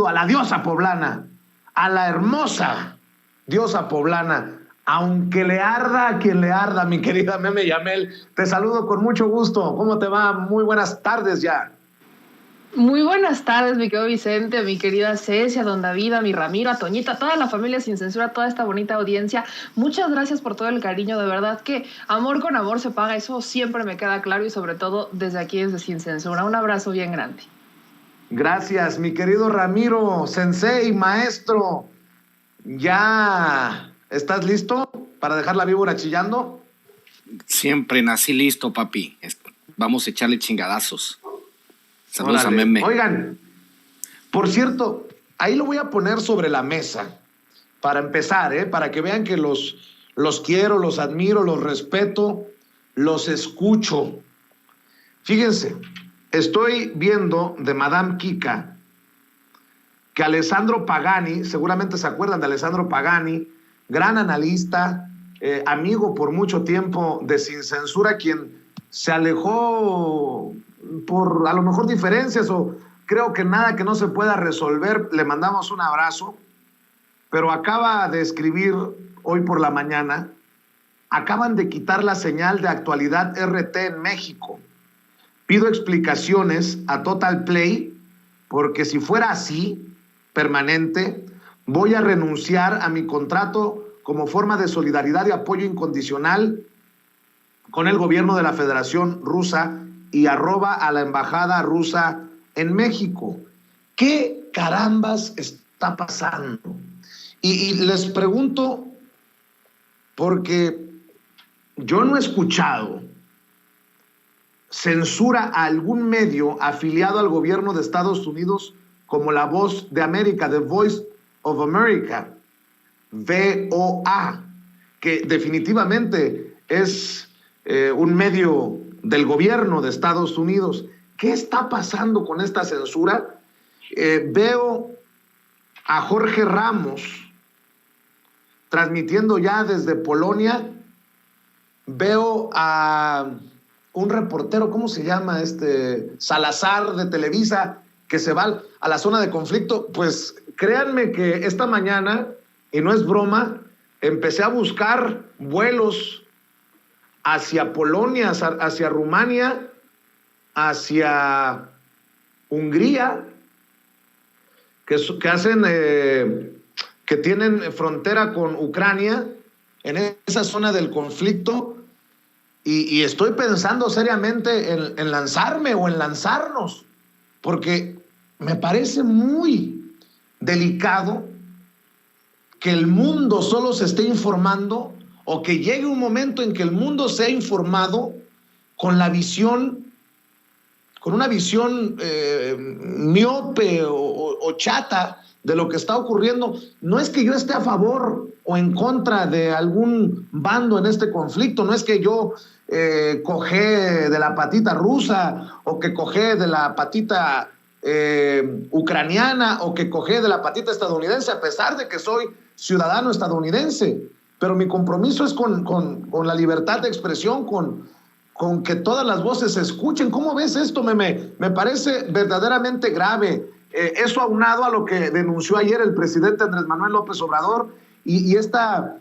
a la diosa poblana, a la hermosa diosa poblana, aunque le arda a quien le arda, mi querida Meme Yamel. Te saludo con mucho gusto. ¿Cómo te va? Muy buenas tardes ya. Muy buenas tardes, mi querido Vicente, mi querida Cecia, don David, a mi Ramiro, a Toñita, toda la familia Sin Censura, toda esta bonita audiencia. Muchas gracias por todo el cariño, de verdad que amor con amor se paga, eso siempre me queda claro y sobre todo desde aquí, desde Sin Censura. Un abrazo bien grande. Gracias, mi querido Ramiro, sensei, maestro. ¿Ya estás listo para dejar la víbora chillando? Siempre nací listo, papi. Vamos a echarle chingadazos. Saludos. Órale. A Meme. Oigan, por cierto, ahí lo voy a poner sobre la mesa para empezar, para que vean que los quiero, los admiro, los respeto, los escucho. Fíjense, estoy viendo de Madame Kika que Alessandro Pagani, seguramente se acuerdan de Alessandro Pagani, gran analista, amigo por mucho tiempo de Sin Censura, quien se alejó por a lo mejor diferencias o creo que nada que no se pueda resolver. Le mandamos un abrazo, pero acaba de escribir hoy por la mañana: acaban de quitar la señal de actualidad RT en México. Pido explicaciones a Total Play, porque si fuera así, permanente, voy a renunciar a mi contrato como forma de solidaridad y apoyo incondicional con el gobierno de la Federación Rusa y arroba a la embajada rusa en México. ¿Qué carambas está pasando? Y les pregunto porque yo no he escuchado censura a algún medio afiliado al gobierno de Estados Unidos como La Voz de América, The Voice of America, VOA, que definitivamente es un medio del gobierno de Estados Unidos. ¿Qué está pasando con esta censura? Veo a Jorge Ramos transmitiendo ya desde Polonia. Veo a un reportero, ¿cómo se llama? Salazar de Televisa, que se va a la zona de conflicto. Pues créanme que esta mañana, y no es broma, empecé a buscar vuelos hacia Polonia, hacia Rumania, hacia Hungría, que tienen frontera con Ucrania, en esa zona del conflicto, y estoy pensando seriamente en lanzarme o en lanzarnos, porque me parece muy delicado que el mundo solo se esté informando, o que llegue un momento en que el mundo sea informado con una visión miope o chata de lo que está ocurriendo. No es que yo esté a favor o en contra de algún bando en este conflicto, no es que yo cojé de la patita rusa o que cojé de la patita ucraniana o que cojé de la patita estadounidense, a pesar de que soy ciudadano estadounidense. Pero mi compromiso es con la libertad de expresión, con que todas las voces se escuchen. ¿Cómo ves esto, Meme? Me parece verdaderamente grave. Eso aunado a lo que denunció ayer el presidente Andrés Manuel López Obrador y esta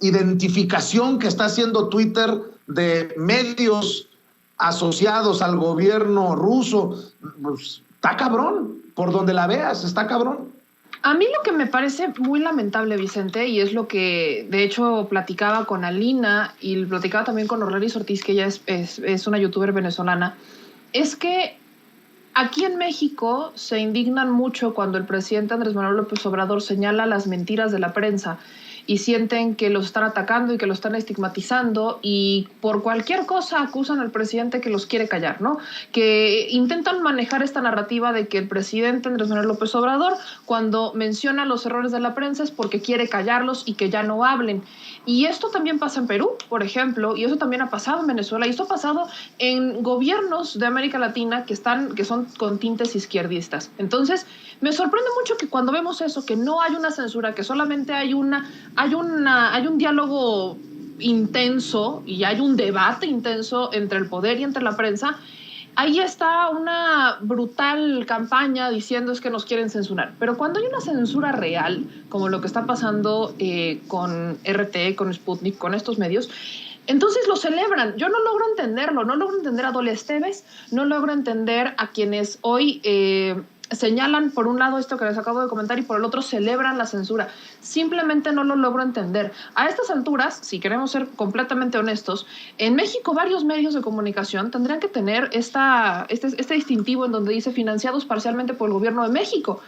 identificación que está haciendo Twitter de medios asociados al gobierno ruso. Pues, está cabrón, por donde la veas, está cabrón. A mí lo que me parece muy lamentable, Vicente, y es lo que de hecho platicaba con Alina y platicaba también con Orleris Ortiz, que ella es una youtuber venezolana, es que aquí en México se indignan mucho cuando el presidente Andrés Manuel López Obrador señala las mentiras de la prensa y sienten que los están atacando y que los están estigmatizando y por cualquier cosa acusan al presidente que los quiere callar, ¿no? Que intentan manejar esta narrativa de que el presidente Andrés Manuel López Obrador, cuando menciona los errores de la prensa, es porque quiere callarlos y que ya no hablen. Y esto también pasa en Perú, por ejemplo, y eso también ha pasado en Venezuela, y esto ha pasado en gobiernos de América Latina que son con tintes izquierdistas. Entonces, me sorprende mucho que cuando vemos eso, que no hay una censura, que solamente hay un diálogo intenso y hay un debate intenso entre el poder y entre la prensa, ahí está una brutal campaña diciendo es que nos quieren censurar. Pero cuando hay una censura real, como lo que está pasando con RT, con Sputnik, con estos medios, entonces lo celebran. Yo no logro entenderlo, no logro entender a Dole Esteves, no logro entender a quienes hoy señalan por un lado esto que les acabo de comentar y por el otro celebran la censura. Simplemente no lo logro entender. A estas alturas, si queremos ser completamente honestos, en México varios medios de comunicación tendrían que tener este distintivo en donde dice financiados parcialmente por el gobierno de México.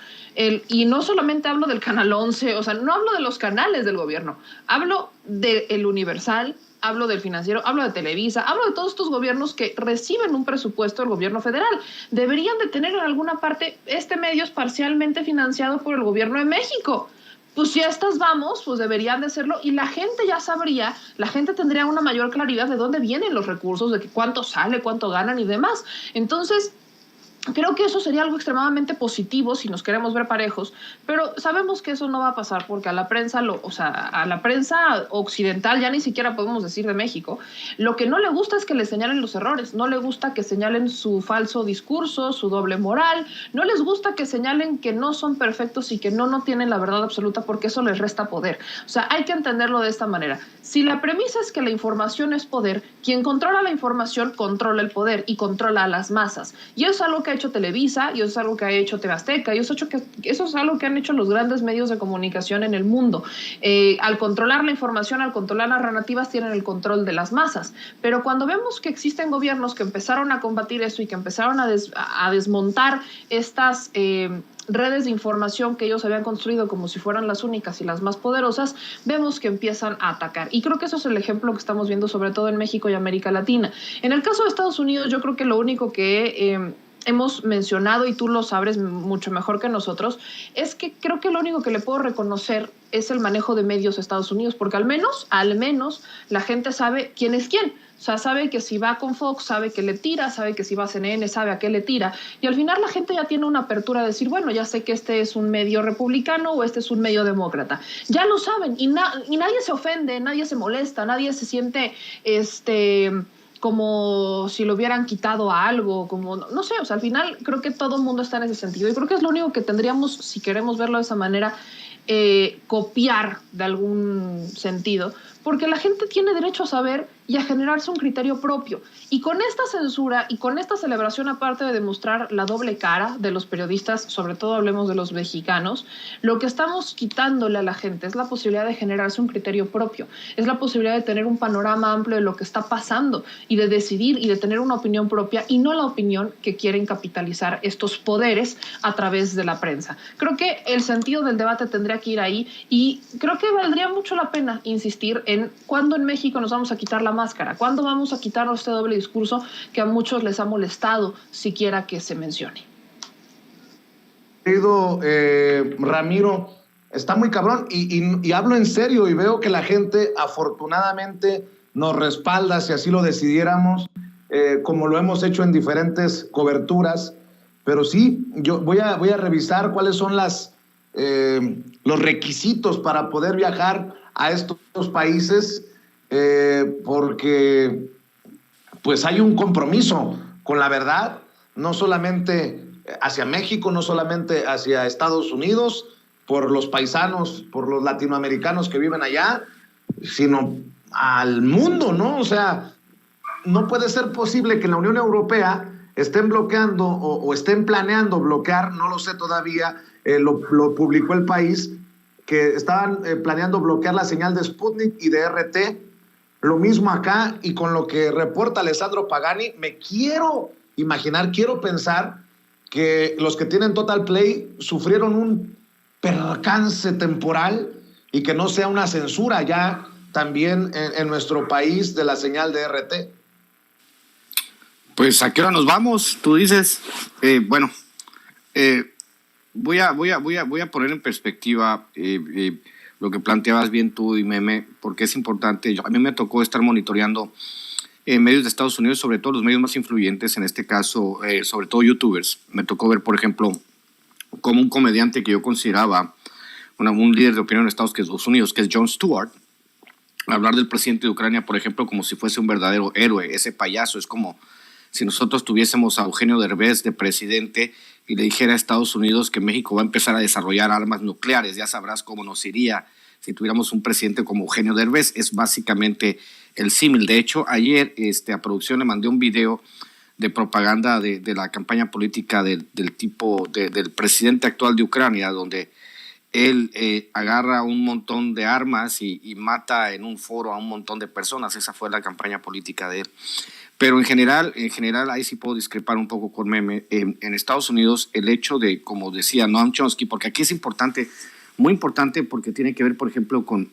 Y no solamente hablo del Canal 11, o sea, no hablo de los canales del gobierno, hablo del Universal, hablo del Financiero, hablo de Televisa, hablo de todos estos gobiernos que reciben un presupuesto del gobierno federal. Deberían de tener en alguna parte este medio es parcialmente financiado por el gobierno de México. Pues si a estas vamos, pues deberían de hacerlo y la gente ya sabría, la gente tendría una mayor claridad de dónde vienen los recursos, de cuánto sale, cuánto ganan y demás. Entonces, creo que eso sería algo extremadamente positivo si nos queremos ver parejos, pero sabemos que eso no va a pasar porque a la prensa, a la prensa occidental, ya ni siquiera podemos decir de México, lo que no le gusta es que le señalen los errores, no le gusta que señalen su falso discurso, su doble moral, no les gusta que señalen que no son perfectos y que no tienen la verdad absoluta porque eso les resta poder. O sea, hay que entenderlo de esta manera. Si la premisa es que la información es poder, quien controla la información controla el poder y controla a las masas. Y eso es algo que ha hecho Televisa, y eso es algo que ha hecho TV Azteca, y eso es algo que han hecho los grandes medios de comunicación en el mundo. Al controlar la información, al controlar las narrativas, tienen el control de las masas. Pero cuando vemos que existen gobiernos que empezaron a combatir eso y que empezaron a desmontar estas redes de información que ellos habían construido como si fueran las únicas y las más poderosas, vemos que empiezan a atacar. Y creo que eso es el ejemplo que estamos viendo sobre todo en México y América Latina. En el caso de Estados Unidos, yo creo que lo único que hemos mencionado, y tú lo sabes mucho mejor que nosotros, es que creo que lo único que le puedo reconocer es el manejo de medios a Estados Unidos, porque al menos la gente sabe quién es quién. O sea, sabe que si va con Fox, sabe que le tira, sabe que si va a CNN, sabe a qué le tira. Y al final la gente ya tiene una apertura de decir, bueno, ya sé que este es un medio republicano o este es un medio demócrata. Ya lo saben y nadie se ofende, nadie se molesta, nadie se siente como si lo hubieran quitado a algo, como, no sé, o sea, al final creo que todo el mundo está en ese sentido y creo que es lo único que tendríamos, si queremos verlo de esa manera, copiar de algún sentido, porque la gente tiene derecho a saber y a generarse un criterio propio. Y con esta censura y con esta celebración, aparte de demostrar la doble cara de los periodistas, sobre todo hablemos de los mexicanos, lo que estamos quitándole a la gente es la posibilidad de generarse un criterio propio, es la posibilidad de tener un panorama amplio de lo que está pasando y de decidir y de tener una opinión propia y no la opinión que quieren capitalizar estos poderes a través de la prensa. Creo que el sentido del debate tendría que ir ahí y creo que valdría mucho la pena insistir en cuándo en México nos vamos a quitar la máscara, cuándo vamos a quitarnos este doble discurso que a muchos les ha molestado siquiera que se mencione. Querido Ramiro, está muy cabrón y hablo en serio y veo que la gente afortunadamente nos respalda si así lo decidiéramos, como lo hemos hecho en diferentes coberturas, pero sí, yo voy a revisar cuáles son los requisitos para poder viajar a estos países, porque pues hay un compromiso con la verdad, no solamente hacia México, no solamente hacia Estados Unidos, por los paisanos, por los latinoamericanos que viven allá, sino al mundo, ¿no? O sea, no puede ser posible que en la Unión Europea estén bloqueando o estén planeando bloquear, no lo sé todavía, lo publicó El País, que estaban planeando bloquear la señal de Sputnik y de RT. Lo mismo acá, y con lo que reporta Alessandro Pagani, me quiero imaginar, quiero pensar que los que tienen Total Play sufrieron un percance temporal y que no sea una censura ya también en nuestro país de la señal de RT. Pues, ¿a qué hora nos vamos? Tú dices. Voy a poner en perspectiva lo que planteabas bien tú y Meme, porque es importante. A mí me tocó estar monitoreando medios de Estados Unidos, sobre todo los medios más influyentes, en este caso, sobre todo youtubers. Me tocó ver, por ejemplo, como un comediante que yo consideraba un líder de opinión en Estados Unidos, que es Jon Stewart, hablar del presidente de Ucrania, por ejemplo, como si fuese un verdadero héroe. Ese payaso es como si nosotros tuviésemos a Eugenio Derbez de presidente y le dijera a Estados Unidos que México va a empezar a desarrollar armas nucleares. Ya sabrás cómo nos iría si tuviéramos un presidente como Eugenio Derbez. Es básicamente el símil. De hecho, ayer a producción le mandé un video de propaganda de la campaña política del presidente actual de Ucrania, donde él agarra un montón de armas y mata en un foro a un montón de personas. Esa fue la campaña política de él. Pero en general, ahí sí puedo discrepar un poco con Meme. En Estados Unidos, el hecho de, como decía Noam Chomsky, porque aquí es importante, muy importante, porque tiene que ver, por ejemplo, con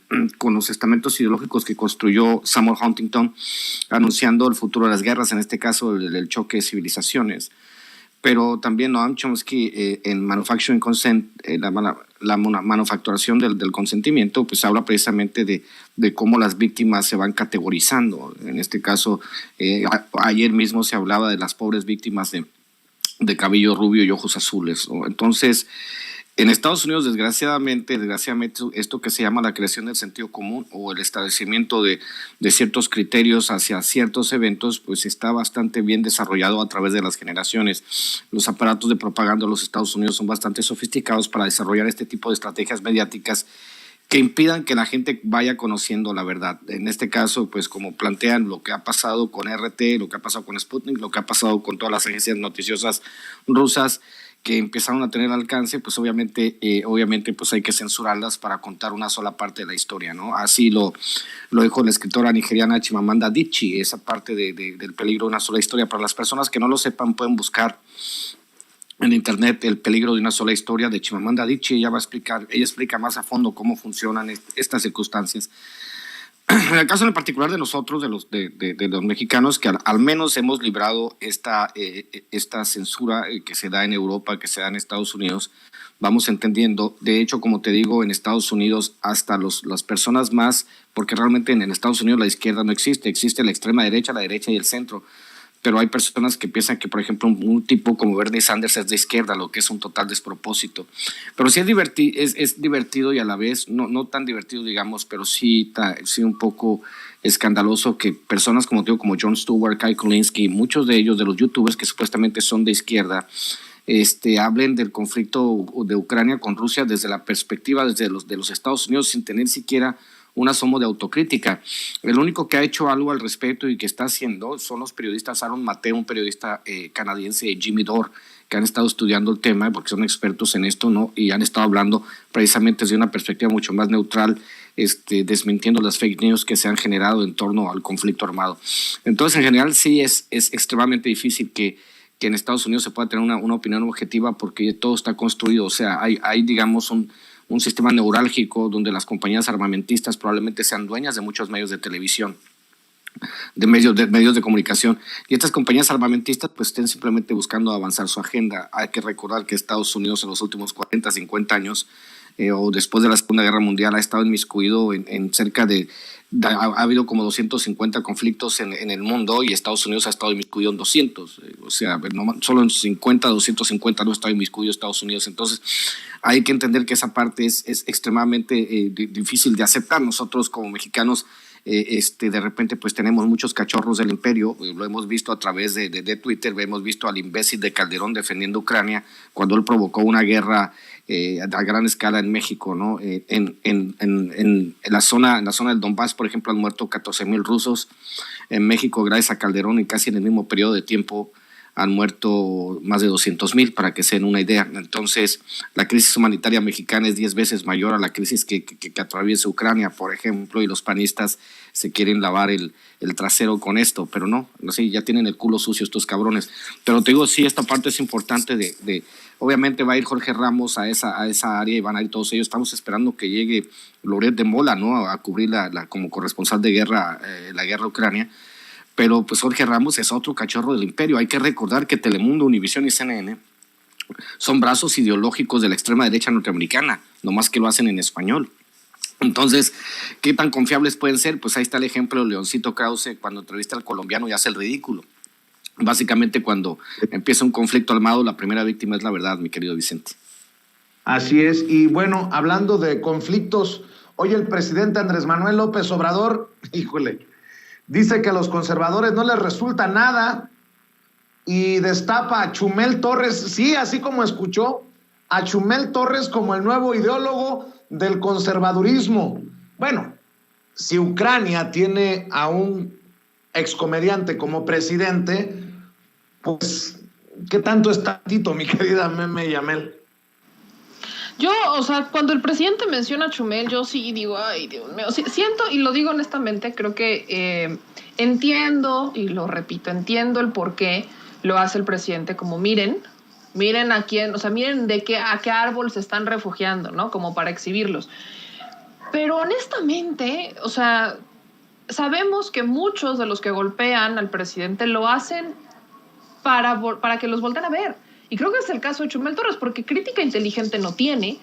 los estamentos ideológicos que construyó Samuel Huntington, anunciando el futuro de las guerras, en este caso el choque de civilizaciones. Pero también Noam Chomsky en Manufacturing Consent, la manufacturación del consentimiento, pues habla precisamente de cómo las víctimas se van categorizando. En este caso, ayer mismo se hablaba de las pobres víctimas de cabello rubio y ojos azules, ¿no? Entonces, en Estados Unidos, desgraciadamente, esto que se llama la creación del sentido común o el establecimiento de ciertos criterios hacia ciertos eventos, pues está bastante bien desarrollado a través de las generaciones. Los aparatos de propaganda de los Estados Unidos son bastante sofisticados para desarrollar este tipo de estrategias mediáticas que impidan que la gente vaya conociendo la verdad. En este caso, pues como plantean lo que ha pasado con RT, lo que ha pasado con Sputnik, lo que ha pasado con todas las agencias noticiosas rusas, que empezaron a tener alcance, pues obviamente pues hay que censurarlas para contar una sola parte de la historia, ¿no? Así lo dijo la escritora nigeriana Chimamanda Adichie, esa parte del peligro de una sola historia. Para las personas que no lo sepan, pueden buscar en internet El peligro de una sola historia de Chimamanda Adichie. Ella explica más a fondo cómo funcionan estas circunstancias. En el caso en particular de nosotros, de los mexicanos, que al menos hemos librado esta censura que se da en Europa, que se da en Estados Unidos, vamos entendiendo. De hecho, como te digo, en Estados Unidos hasta las personas más, porque realmente en Estados Unidos la izquierda no existe la extrema derecha, la derecha y el centro. Pero hay personas que piensan que, por ejemplo, un tipo como Bernie Sanders es de izquierda, lo que es un total despropósito. Pero sí es divertido y a la vez no tan divertido, digamos, pero sí un poco escandaloso que personas como Jon Stewart, Kyle Kulinski, muchos de ellos, de los youtubers que supuestamente son de izquierda, hablen del conflicto de Ucrania con Rusia desde la perspectiva de los Estados Unidos sin tener siquiera un asomo de autocrítica. El único que ha hecho algo al respecto y que está haciendo son los periodistas Aaron Mateo, un periodista canadiense, Jimmy Dore, que han estado estudiando el tema porque son expertos en esto, ¿no? Y han estado hablando precisamente desde una perspectiva mucho más neutral, desmintiendo las fake news que se han generado en torno al conflicto armado. Entonces, en general, sí es extremadamente difícil que en Estados Unidos se pueda tener una opinión objetiva porque todo está construido. O sea, hay digamos, un sistema neurálgico donde las compañías armamentistas probablemente sean dueñas de muchos medios de televisión, de medios de comunicación, y estas compañías armamentistas pues estén simplemente buscando avanzar su agenda. Hay que recordar que Estados Unidos en los últimos 40, 50 años o después de la Segunda Guerra Mundial ha estado inmiscuido en cerca de ha habido como 250 conflictos en el mundo y Estados Unidos ha estado inmiscuido en 200. O sea, solo en 250 no ha estado inmiscuido Estados Unidos. Entonces, hay que entender que esa parte es extremadamente difícil de aceptar. Nosotros como mexicanos, de repente, pues tenemos muchos cachorros del imperio. Lo hemos visto a través de Twitter. Hemos visto al imbécil de Calderón defendiendo Ucrania cuando él provocó una guerra a gran escala en México, ¿no? En la zona del Donbass, por ejemplo, han muerto 14,000 rusos. En México, gracias a Calderón, y casi en el mismo periodo de tiempo han muerto más de 200,000, para que se den una idea. Entonces, la crisis humanitaria mexicana es 10 veces mayor a la crisis que atraviesa Ucrania, por ejemplo, y los panistas se quieren lavar el trasero con esto, pero no, sí, ya tienen el culo sucio estos cabrones. Pero te digo, sí, esta parte es importante obviamente va a ir Jorge Ramos a esa área y van a ir todos ellos. Estamos esperando que llegue Loret de Mola, ¿no? A cubrir como corresponsal de guerra, la guerra a Ucrania. Pero pues Jorge Ramos es otro cachorro del imperio. Hay que recordar que Telemundo, Univisión y CNN son brazos ideológicos de la extrema derecha norteamericana, nomás que lo hacen en español. Entonces, ¿qué tan confiables pueden ser? Pues ahí está el ejemplo de Leoncito Krause cuando entrevista al colombiano y hace el ridículo. Básicamente, cuando empieza un conflicto armado, la primera víctima es la verdad, mi querido Vicente. Así es. Y bueno, hablando de conflictos, hoy el presidente Andrés Manuel López Obrador, híjole, dice que a los conservadores no les resulta nada y destapa a Chumel Torres, sí, así como escuchó, a Chumel Torres como el nuevo ideólogo del conservadurismo. Bueno, si Ucrania tiene a un excomediante como presidente, pues, ¿qué tanto es tantito, mi querida Meme Yamel? Yo, o sea, cuando el presidente menciona a Chumel, yo sí digo, ay, Dios mío, siento, y lo digo honestamente, creo que entiendo, y lo repito, entiendo el por qué lo hace el presidente, como miren a quién, o sea, miren a qué árbol se están refugiando, ¿no? Como para exhibirlos. Pero honestamente, o sea, sabemos que muchos de los que golpean al presidente lo hacen para que los volteen a ver. Y creo que es el caso de Chumel Torres, porque crítica inteligente no tiene,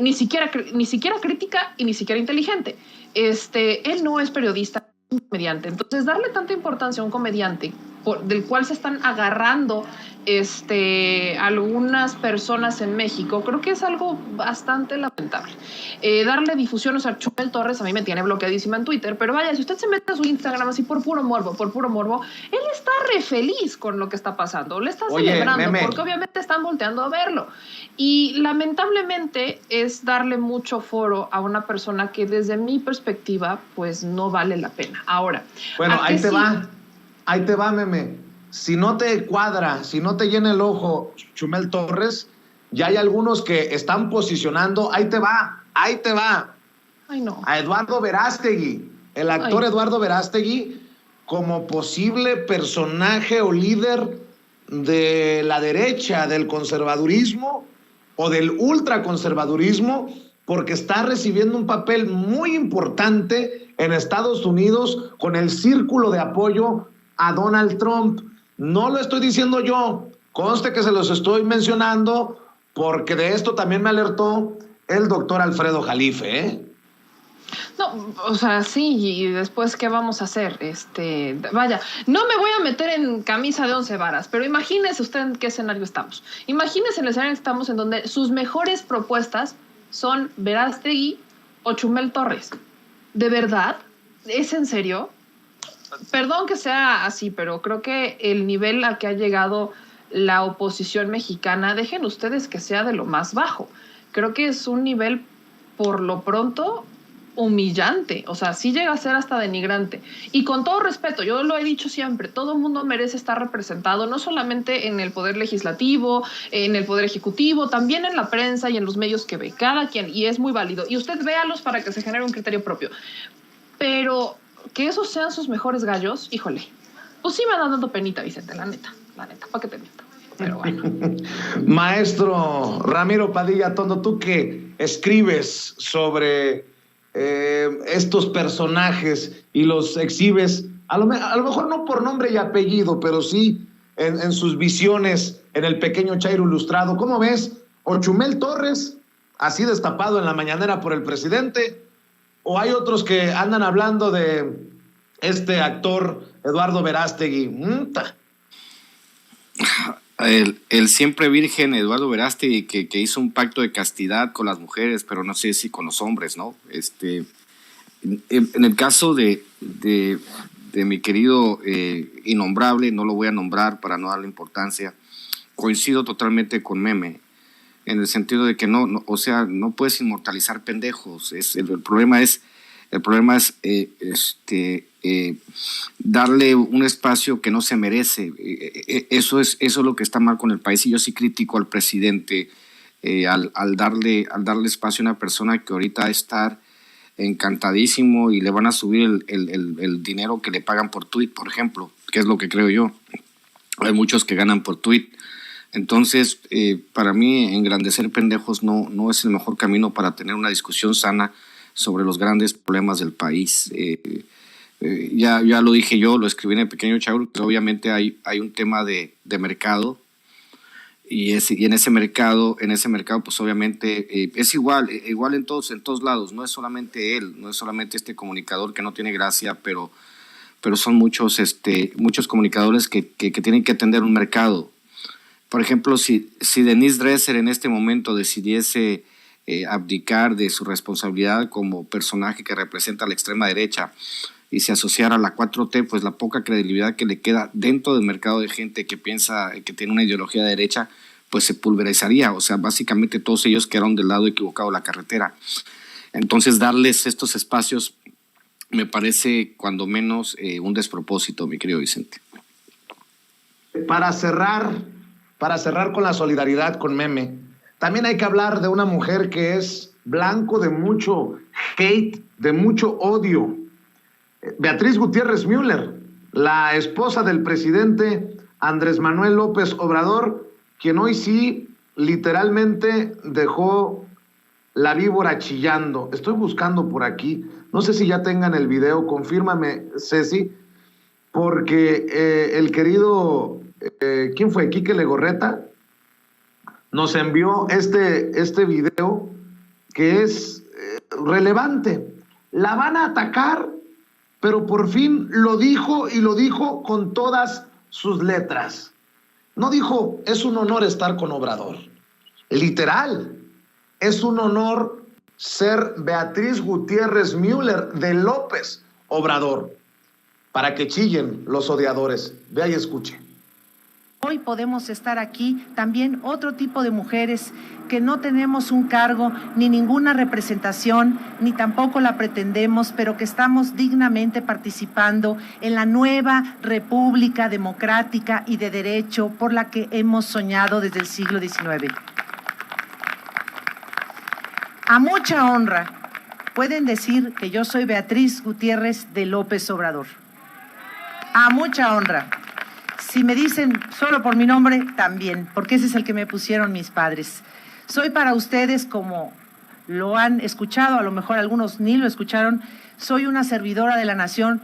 ni siquiera crítica y ni siquiera inteligente. Él no es periodista, es un comediante. Entonces, darle tanta importancia a un comediante del cual se están agarrando algunas personas en México, creo que es algo bastante lamentable. Darle difusión, o sea, Chumel Torres a mí me tiene bloqueadísima en Twitter, pero vaya, si usted se mete a su Instagram así por puro morbo, él está re feliz con lo que está pasando, le está celebrando, Meme, porque obviamente están volteando a verlo. Y lamentablemente es darle mucho foro a una persona que desde mi perspectiva, pues no vale la pena. Ahora, bueno, ahí te va, Meme. Si no te cuadra, si no te llena el ojo Chumel Torres, ya hay algunos que están posicionando, ahí te va. Ay, no. A Eduardo Verástegui, el actor Eduardo Verástegui, como posible personaje o líder de la derecha, del conservadurismo o del ultraconservadurismo, porque está recibiendo un papel muy importante en Estados Unidos con el círculo de apoyo a Donald Trump. No lo estoy diciendo yo, conste que se los estoy mencionando porque de esto también me alertó el doctor Alfredo Jalife, ¿eh? No, o sea, sí, y después, ¿qué vamos a hacer? Vaya, no me voy a meter en camisa de 11 varas, pero imagínese usted en qué escenario estamos. Imagínese en el escenario que estamos en donde sus mejores propuestas son Verástegui o Chumel Torres. ¿De verdad? ¿Es en serio? Perdón que sea así, pero creo que el nivel al que ha llegado la oposición mexicana, dejen ustedes que sea de lo más bajo. Creo que es un nivel, por lo pronto, humillante, o sea, sí llega a ser hasta denigrante. Y con todo respeto, yo lo he dicho siempre, todo el mundo merece estar representado, no solamente en el poder legislativo, en el poder ejecutivo, también en la prensa y en los medios que ve, cada quien, y es muy válido. Y usted véalos para que se genere un criterio propio. Pero que esos sean sus mejores gallos, híjole, pues sí me da dando penita, Vicente, la neta, ¿para qué te miento? Pero bueno. Maestro Ramiro Padilla Tondo, tú que escribes sobre estos personajes y los exhibes, a lo mejor no por nombre y apellido, pero sí en sus visiones en el pequeño Chairo Ilustrado. ¿Cómo ves? ¿O Chumel Torres, así destapado en la mañanera por el presidente? ¿O hay otros que andan hablando de este actor Eduardo Verástegui? El siempre virgen Eduardo Verástegui, que hizo un pacto de castidad con las mujeres, pero no sé si con los hombres, ¿no? En el caso de mi querido innombrable, no lo voy a nombrar para no darle importancia, coincido totalmente con Meme, en el sentido de que o sea, no puedes inmortalizar pendejos. El problema es darle un espacio que no se merece. Eso es lo que está mal con el país, y yo sí critico al presidente al darle espacio a una persona que ahorita está encantadísimo y le van a subir el dinero que le pagan por tweet, por ejemplo, que es lo que creo yo. Hay muchos que ganan por tweet. Entonces, para mí, engrandecer pendejos no es el mejor camino para tener una discusión sana sobre los grandes problemas del país. Ya lo dije yo, lo escribí en el pequeño Chairo, que obviamente hay un tema de mercado, y en ese mercado pues obviamente es igual en todos lados. No es solamente él, no es solamente este comunicador que no tiene gracia, pero son muchos comunicadores que tienen que atender un mercado. Por ejemplo, si Denise Dresser en este momento decidiese abdicar de su responsabilidad como personaje que representa a la extrema derecha y se asociara a la 4T, pues la poca credibilidad que le queda dentro del mercado de gente que piensa que tiene una ideología de derecha, pues se pulverizaría. O sea, básicamente todos ellos quedaron del lado equivocado de la carretera. Entonces, darles estos espacios me parece cuando menos un despropósito, mi querido Vicente. Para cerrar con la solidaridad con Meme, también hay que hablar de una mujer que es blanco de mucho hate, de mucho odio. Beatriz Gutiérrez Müller, la esposa del presidente Andrés Manuel López Obrador, quien hoy sí literalmente dejó la víbora chillando. Estoy buscando por aquí, no sé si ya tengan el video, confírmame, Ceci, porque el querido, ¿quién fue? Quique Legorreta, nos envió este video que es relevante. La van a atacar, pero por fin lo dijo, y lo dijo con todas sus letras. No dijo, es un honor estar con Obrador. Literal, es un honor ser Beatriz Gutiérrez Müller de López Obrador. Para que chillen los odiadores. Vea y escuche. Hoy podemos estar aquí también otro tipo de mujeres que no tenemos un cargo ni ninguna representación, ni tampoco la pretendemos, pero que estamos dignamente participando en la nueva república democrática y de derecho por la que hemos soñado desde el siglo XIX. A mucha honra, pueden decir que yo soy Beatriz Gutiérrez de López Obrador. A mucha honra. Si me dicen solo por mi nombre, también, porque ese es el que me pusieron mis padres. Soy para ustedes, como lo han escuchado, a lo mejor algunos ni lo escucharon, soy una servidora de la nación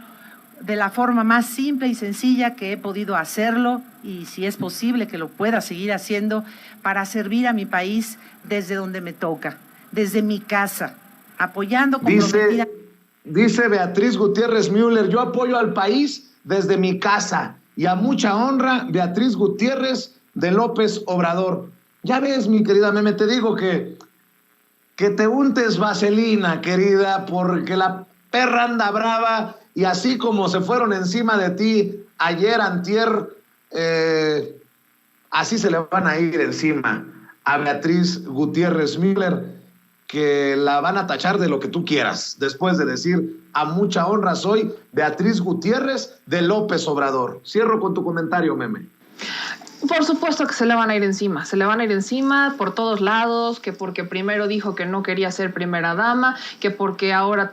de la forma más simple y sencilla que he podido hacerlo, y si es posible que lo pueda seguir haciendo, para servir a mi país desde donde me toca, desde mi casa, apoyando comprometida. Dice Beatriz Gutiérrez Müller, yo apoyo al país desde mi casa. Y a mucha honra, Beatriz Gutiérrez de López Obrador. Ya ves, mi querida Meme, te digo que te untes vaselina, querida, porque la perra anda brava, y así como se fueron encima de ti ayer, antier, así se le van a ir encima a Beatriz Gutiérrez Müller, que la van a tachar de lo que tú quieras, después de decir, a mucha honra soy Beatriz Gutiérrez de López Obrador. Cierro con tu comentario, Meme. Por supuesto que se le van a ir encima por todos lados, que porque primero dijo que no quería ser primera dama, que porque ahora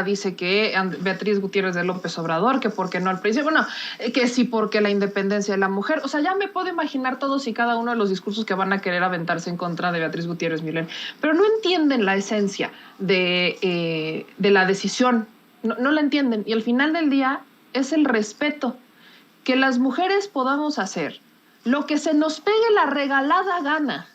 dice que Beatriz Gutiérrez de López Obrador, que porque no al principio, bueno, que sí porque la independencia de la mujer. O sea, ya me puedo imaginar todos y cada uno de los discursos que van a querer aventarse en contra de Beatriz Gutiérrez Müller, pero no entienden la esencia de la decisión, no la entienden, y al final del día es el respeto, que las mujeres podamos hacer lo que se nos pegue la regalada gana.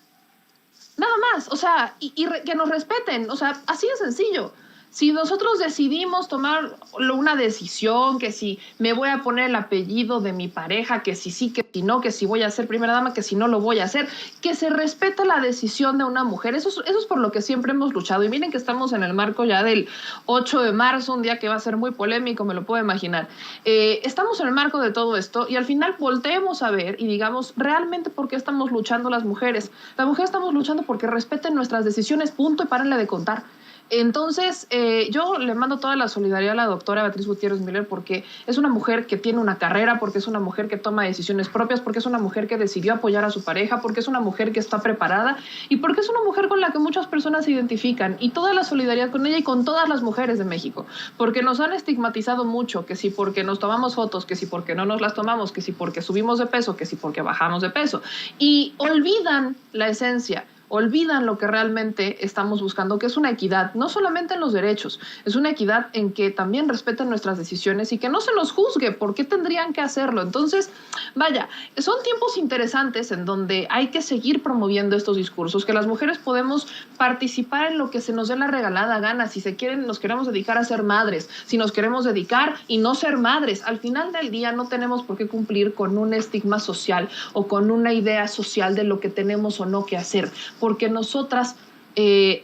Nada más, o sea, que nos respeten, o sea, así de sencillo. Si nosotros decidimos tomar una decisión, que si me voy a poner el apellido de mi pareja, que si sí, que si no, que si voy a ser primera dama, que si no lo voy a hacer, que se respete la decisión de una mujer. Eso es por lo que siempre hemos luchado. Y miren que estamos en el marco ya del 8 de marzo, un día que va a ser muy polémico, me lo puedo imaginar. Estamos en el marco de todo esto, y al final volteemos a ver y digamos, ¿realmente por qué estamos luchando las mujeres? Las mujeres estamos luchando porque respeten nuestras decisiones, punto, y párenle de contar. Entonces, yo le mando toda la solidaridad a la doctora Beatriz Gutiérrez Müller, porque es una mujer que tiene una carrera, porque es una mujer que toma decisiones propias, porque es una mujer que decidió apoyar a su pareja, porque es una mujer que está preparada y porque es una mujer con la que muchas personas se identifican. Y toda la solidaridad con ella y con todas las mujeres de México, porque nos han estigmatizado mucho, que si porque nos tomamos fotos, que si porque no nos las tomamos, que si porque subimos de peso, que si porque bajamos de peso, y olvidan la esencia. Olvidan lo que realmente estamos buscando, que es una equidad, no solamente en los derechos, es una equidad en que también respeten nuestras decisiones y que no se nos juzgue. ¿Por qué tendrían que hacerlo? Entonces, vaya, son tiempos interesantes en donde hay que seguir promoviendo estos discursos, que las mujeres podemos participar en lo que se nos dé la regalada gana. Si nos queremos dedicar a ser madres, si nos queremos dedicar y no ser madres, al final del día no tenemos por qué cumplir con un estigma social o con una idea social de lo que tenemos o no que hacer, porque nosotras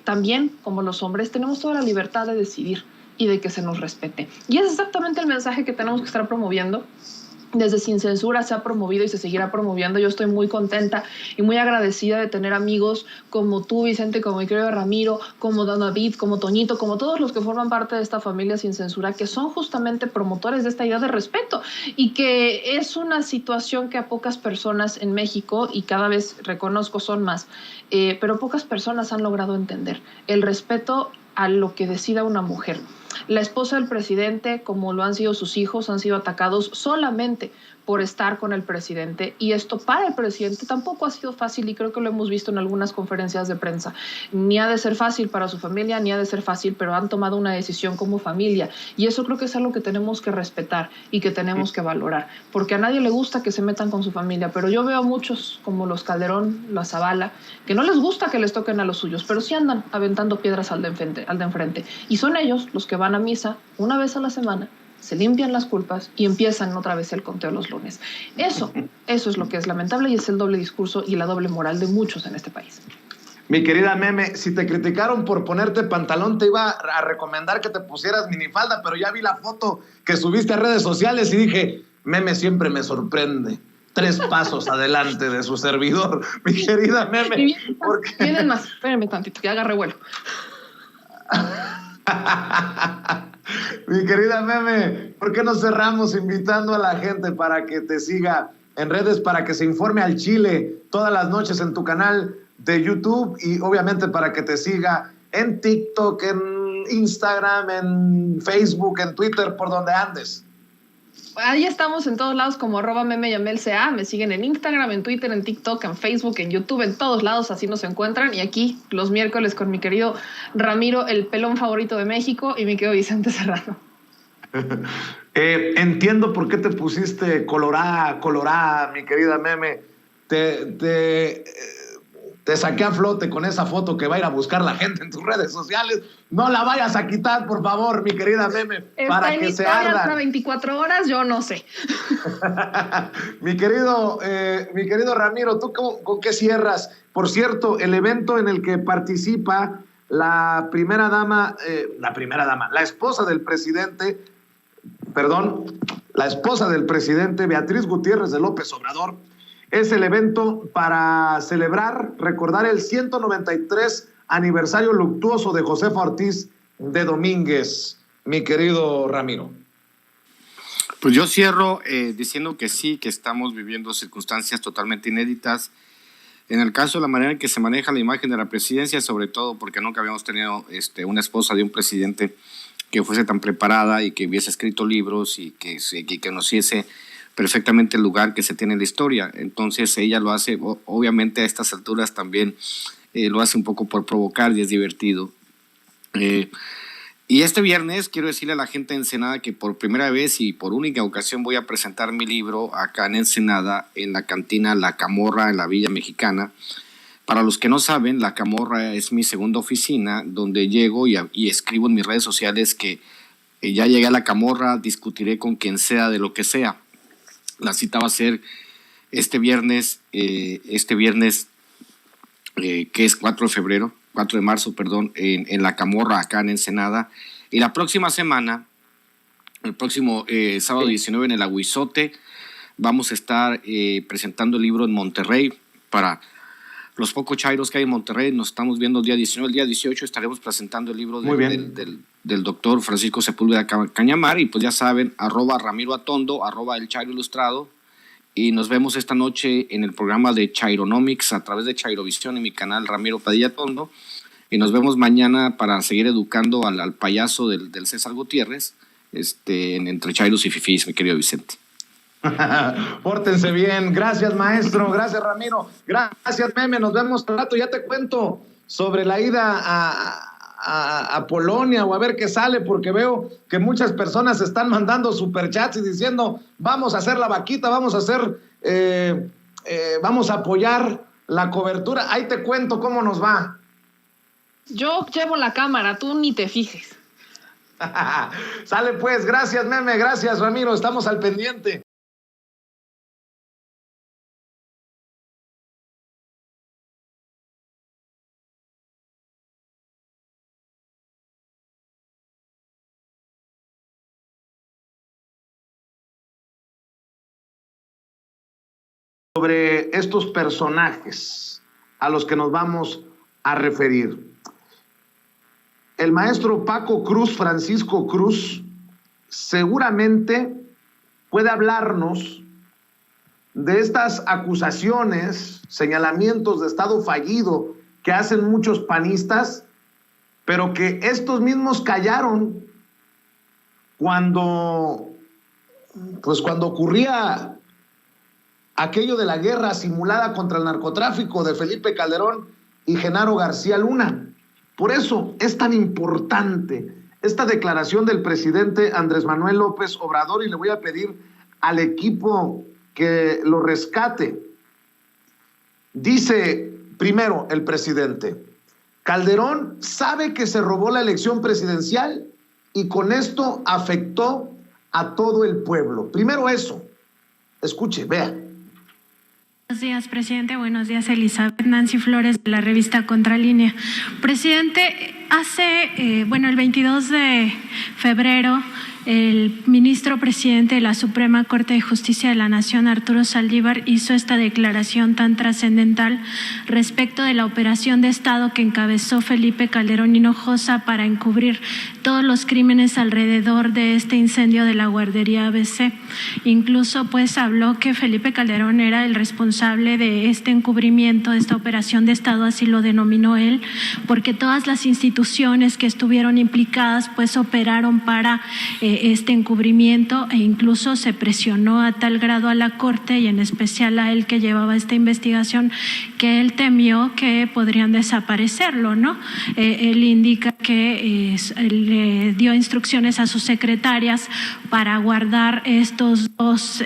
también, como los hombres, tenemos toda la libertad de decidir. y de que se nos respete. Y es exactamente el mensaje que tenemos que estar promoviendo. Desde Sin Censura se ha promovido y se seguirá promoviendo. Yo estoy muy contenta y muy agradecida de tener amigos como tú, Vicente, como mi querido Ramiro, como Don David, como Toñito, como todos los que forman parte de esta familia Sin Censura, que son justamente promotores de esta idea de respeto y que es una situación que a pocas personas en México, y cada vez reconozco son más, pero pocas personas han logrado entender el respeto a lo que decida una mujer. La esposa del presidente, como lo han sido sus hijos, han sido atacados solamente por estar con el presidente, y esto para el presidente tampoco ha sido fácil, y creo que lo hemos visto en algunas conferencias de prensa. Ni ha de ser fácil para su familia, ni ha de ser fácil, pero han tomado una decisión como familia, y eso creo que es algo que tenemos que respetar y que tenemos que valorar, porque a nadie le gusta que se metan con su familia, pero yo veo a muchos como los Calderón, los Zavala, que no les gusta que les toquen a los suyos, pero sí andan aventando piedras al de enfrente, y son ellos los que van a misa una vez a la semana, se limpian las culpas y empiezan otra vez el conteo los lunes. Eso es lo que es lamentable, y es el doble discurso y la doble moral de muchos en este país. Mi querida Meme, si te criticaron por ponerte pantalón, te iba a recomendar que te pusieras minifalda, pero ya vi la foto que subiste a redes sociales y dije, Meme siempre me sorprende. 3 pasos adelante de su servidor, mi querida Meme. Vienen más, espérenme tantito, que haga revuelo. Mi querida Meme, ¿por qué no cerramos invitando a la gente para que te siga en redes, para que se informe al Chile todas las noches en tu canal de YouTube, y obviamente para que te siga en TikTok, en Instagram, en Facebook, en Twitter, por donde andes? Ahí estamos en todos lados como @memeyamelca. Me siguen en Instagram, en Twitter, en TikTok, en Facebook, en YouTube, en todos lados, así nos encuentran. Y aquí los miércoles con mi querido Ramiro, el pelón favorito de México, y mi querido Vicente Serrano. Entiendo por qué te pusiste colorada, mi querida Meme. Te saqué a flote con esa foto que va a ir a buscar la gente en tus redes sociales. No la vayas a quitar, por favor, mi querida Meme, para que se arda. Hasta 24 horas, yo no sé. Mi querido Ramiro, ¿tú con qué cierras? Por cierto, el evento en el que participa la esposa del presidente, Beatriz Gutiérrez de López Obrador, es el evento para celebrar, recordar el 193 aniversario luctuoso de Josefa Ortiz de Domínguez, mi querido Ramiro. Pues yo cierro diciendo que sí, que estamos viviendo circunstancias totalmente inéditas. En el caso de la manera en que se maneja la imagen de la presidencia, sobre todo porque nunca habíamos tenido una esposa de un presidente que fuese tan preparada y que hubiese escrito libros y que conociese perfectamente el lugar que se tiene en la historia. Entonces ella lo hace, obviamente a estas alturas también lo hace un poco por provocar, y es divertido. Y este viernes quiero decirle a la gente de Ensenada que por primera vez y por única ocasión voy a presentar mi libro acá en Ensenada, en la cantina La Camorra, en la Villa Mexicana. Para los que no saben, La Camorra es mi segunda oficina, donde llego y escribo en mis redes sociales que ya llegué a La Camorra, discutiré con quien sea de lo que sea. La cita va a ser este viernes, que es 4 de marzo, en La Camorra, acá en Ensenada. Y la próxima semana, el próximo sábado 19 en el Aguizote, vamos a estar presentando el libro en Monterrey. Para los pocos chairos que hay en Monterrey, nos estamos viendo el día 19, el día 18 estaremos presentando el libro del doctor Francisco Sepúlveda Cañamar, y pues ya saben, @RamiroAtondo, @El Chairo Ilustrado, y nos vemos esta noche en el programa de Chaironomics a través de Chairovisión en mi canal Ramiro Padilla Tondo, y nos vemos mañana para seguir educando al payaso del César Gutiérrez, entre chairos y fifís, mi querido Vicente. Pórtense bien. Gracias, maestro. Gracias, Ramiro. Gracias, Meme. Nos vemos al rato. Ya te cuento sobre la ida a Polonia, o a ver qué sale, porque veo que muchas personas están mandando superchats y diciendo, vamos a hacer la vaquita, vamos a apoyar la cobertura. Ahí te cuento cómo nos va. Yo llevo la cámara, tú ni te fijes. Sale pues. Gracias, Meme. Gracias, Ramiro. Estamos al pendiente. sobre estos personajes a los que nos vamos a referir. El maestro Paco Cruz, Francisco Cruz, seguramente puede hablarnos de estas acusaciones, señalamientos de Estado fallido que hacen muchos panistas, pero que estos mismos callaron cuando ocurría aquello de la guerra simulada contra el narcotráfico de Felipe Calderón y Genaro García Luna. Por eso es tan importante esta declaración del presidente Andrés Manuel López Obrador, y le voy a pedir al equipo que lo rescate. Dice primero el presidente: Calderón sabe que se robó la elección presidencial y con esto afectó a todo el pueblo. Primero eso. Escuche, vea. Buenos días, presidente. Buenos días, Elizabeth. Nancy Flores, de la revista Contralínea. Presidente, el 22 de febrero, el ministro presidente de la Suprema Corte de Justicia de la Nación, Arturo Saldívar, hizo esta declaración tan trascendental respecto de la operación de Estado que encabezó Felipe Calderón Hinojosa para encubrir todos los crímenes alrededor de este incendio de la guardería ABC. Incluso habló que Felipe Calderón era el responsable de este encubrimiento, de esta operación de Estado, así lo denominó él, porque todas las instituciones que estuvieron implicadas operaron para este encubrimiento, e incluso se presionó a tal grado a la Corte y en especial a él que llevaba esta investigación, que él temió que podrían desaparecerlo, ¿no? Él indica que le dio instrucciones a sus secretarias para guardar estos dos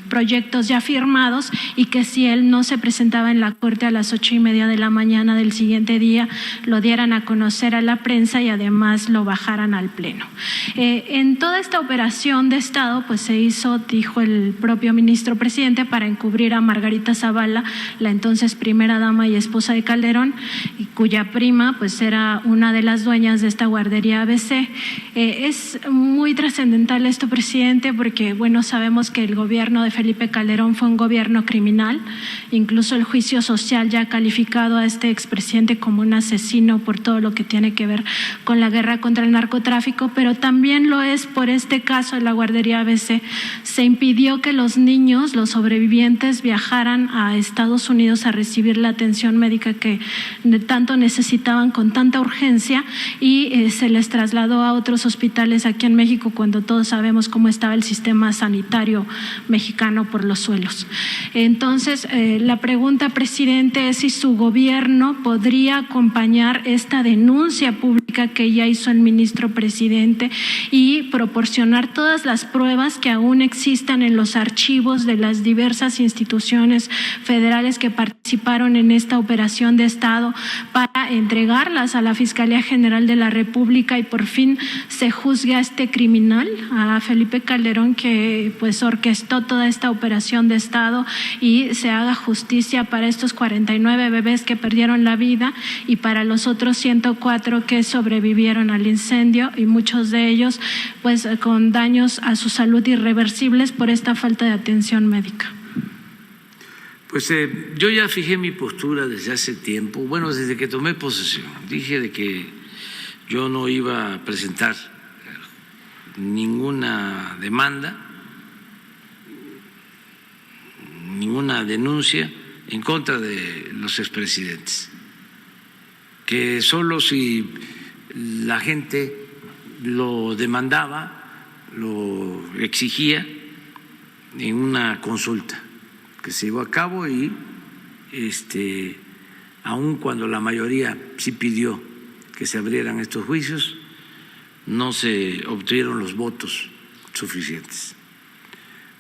proyectos ya firmados, y que si él no se presentaba en la Corte a las 8:30 de la mañana del siguiente día, lo dieran a conocer a la prensa y además lo bajaran al Pleno. En toda esta operación de Estado se hizo, dijo el propio ministro presidente, para encubrir a Margarita Zavala, la entonces primera dama y esposa de Calderón, y cuya prima era una de las dueñas de esta guardería ABC. Es muy trascendental esto, presidente, porque sabemos que el gobierno de Felipe Calderón fue un gobierno criminal. Incluso el juicio social ya ha calificado a este expresidente como un asesino por todo lo que tiene que ver con la guerra contra el narcotráfico, pero también lo es por este caso de la guardería ABC. Se impidió que los niños, los sobrevivientes, viajaran a Estados Unidos a recibir la atención médica que tanto necesitaban con tanta urgencia, y se les trasladó a otros hospitales aquí en México, cuando todos sabemos cómo estaba el sistema sanitario mexicano por los suelos. Entonces, la pregunta, presidente, es si su gobierno podría acompañar esta denuncia pública que ya hizo el ministro presidente y proporcionar todas las pruebas que aún existan en los archivos de las diversas instituciones federales que participaron en esta operación de Estado, para entregarlas a la Fiscalía General de la República y por fin se juzgue a este criminal, a Felipe Calderón, que orquestó toda esta operación de Estado, y se haga justicia para estos 49 bebés que perdieron la vida y para los otros 104 que sobrevivieron al incendio, y muchos de ellos con daños a su salud irreversibles por esta falta de atención médica. Yo ya fijé mi postura desde hace tiempo, desde que tomé posesión. Dije de que yo no iba a presentar ninguna demanda, ninguna denuncia en contra de los expresidentes, que solo si la gente lo demandaba, lo exigía en una consulta que se llevó a cabo, y aun cuando la mayoría sí pidió que se abrieran estos juicios, no se obtuvieron los votos suficientes.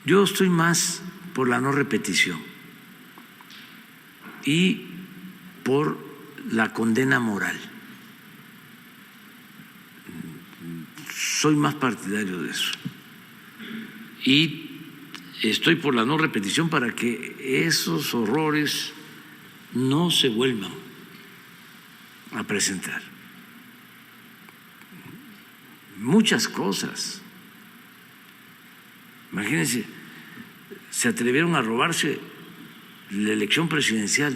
Yo estoy más por la no repetición y por la condena moral. Soy más partidario de eso. Y estoy por la no repetición para que esos horrores no se vuelvan a presentar. Muchas cosas. Imagínense, se atrevieron a robarse la elección presidencial.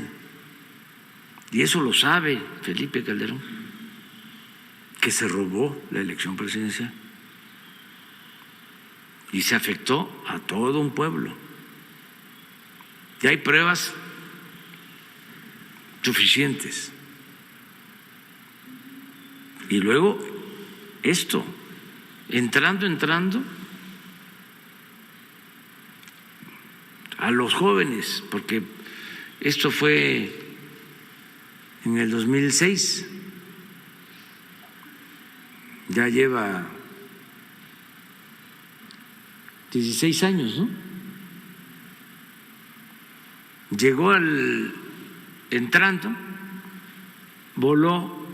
Y eso lo sabe Felipe Calderón, que se robó la elección presidencial. Y se afectó a todo un pueblo. Y hay pruebas suficientes. Y luego esto, entrando a los jóvenes, porque esto fue en el 2006, ya lleva 16 años, ¿no? Llegó entrando, voló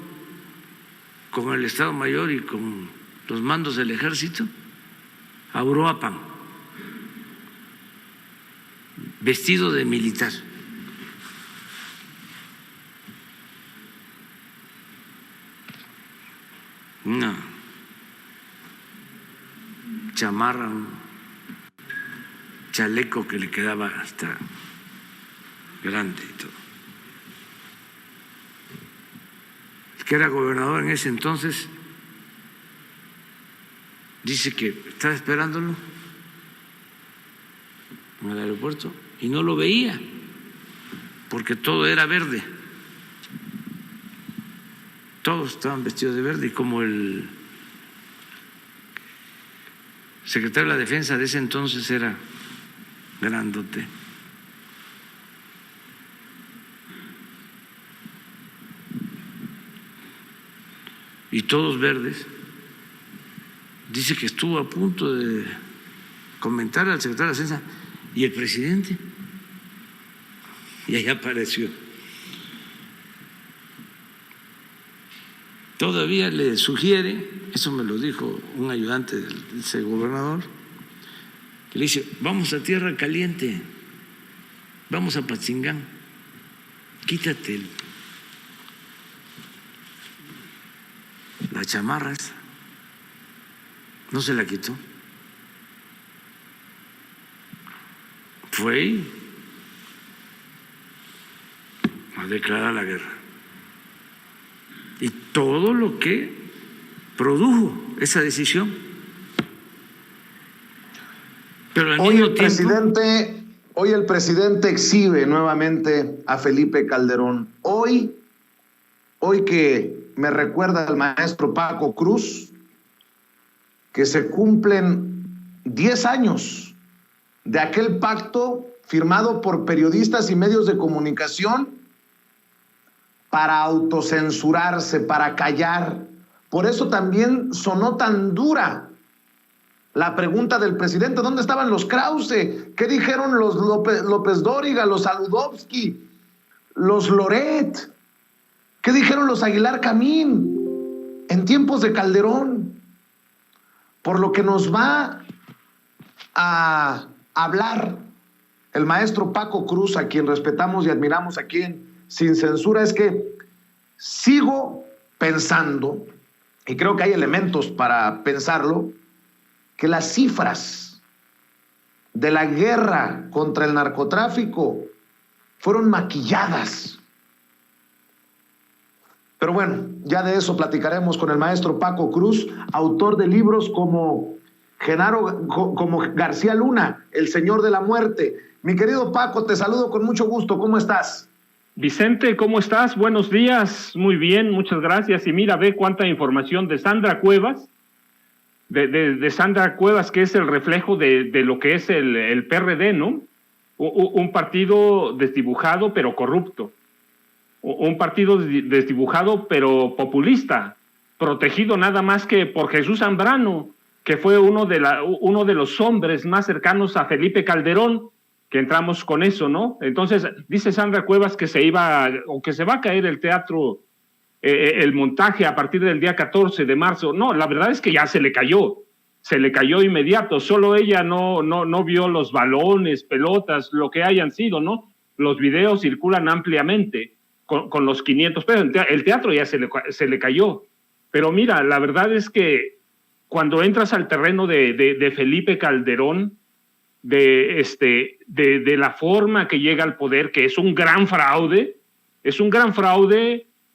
con el Estado Mayor y con los mandos del Ejército a Uruapan, vestido de militar. Una chamarra, un chaleco que le quedaba hasta grande y todo. El que era gobernador en ese entonces dice que estaba esperándolo en el aeropuerto y no lo veía porque todo era verde. Todos estaban vestidos de verde y como el secretario de la Defensa de ese entonces era grandote, y todos verdes, dice que estuvo a punto de comentar al secretario de la Defensa y el presidente, y ahí apareció. Todavía le sugiere, eso me lo dijo un ayudante del ese gobernador, que le dice, vamos a Tierra Caliente, vamos a Patzingán, quítate las chamarras. No se la quitó. Fue a declarar la guerra. Y todo lo que produjo esa decisión. Pero al mismo tiempo, hoy el presidente exhibe nuevamente a Felipe Calderón. Hoy que me recuerda al maestro Paco Cruz, que se cumplen 10 años de aquel pacto firmado por periodistas y medios de comunicación para autocensurarse, para callar. Por eso también sonó tan dura la pregunta del presidente, ¿dónde estaban los Krause? ¿Qué dijeron los López Dóriga, los Saludowski, los Loret? ¿Qué dijeron los Aguilar Camín en tiempos de Calderón? Por lo que nos va a hablar el maestro Paco Cruz, a quien respetamos y admiramos aquí en Sin Censura, es que sigo pensando, y creo que hay elementos para pensarlo, que las cifras de la guerra contra el narcotráfico fueron maquilladas. Pero bueno, ya de eso platicaremos con el maestro Paco Cruz, autor de libros como García Luna, El Señor de la Muerte. Mi querido Paco, te saludo con mucho gusto. ¿Cómo estás? Vicente, ¿cómo estás? Buenos días. Muy bien, muchas gracias. Y mira, ve cuánta información de Sandra Cuevas, de Sandra Cuevas, que es el reflejo de lo que es el PRD, ¿no? Un partido desdibujado pero corrupto. Un partido desdibujado pero populista, protegido nada más que por Jesús Zambrano, que fue uno de los hombres más cercanos a Felipe Calderón, que entramos con eso, ¿no? Entonces, dice Sandra Cuevas que se va a caer el teatro, el montaje a partir del día 14 de marzo. No, la verdad es que ya se le cayó inmediato. Solo ella no vio los balones, pelotas, lo que hayan sido, ¿no? Los videos circulan ampliamente con los 500 pesos. El teatro ya se le cayó. Pero mira, la verdad es que cuando entras al terreno de Felipe Calderón, de la forma que llega al poder, que es un gran fraude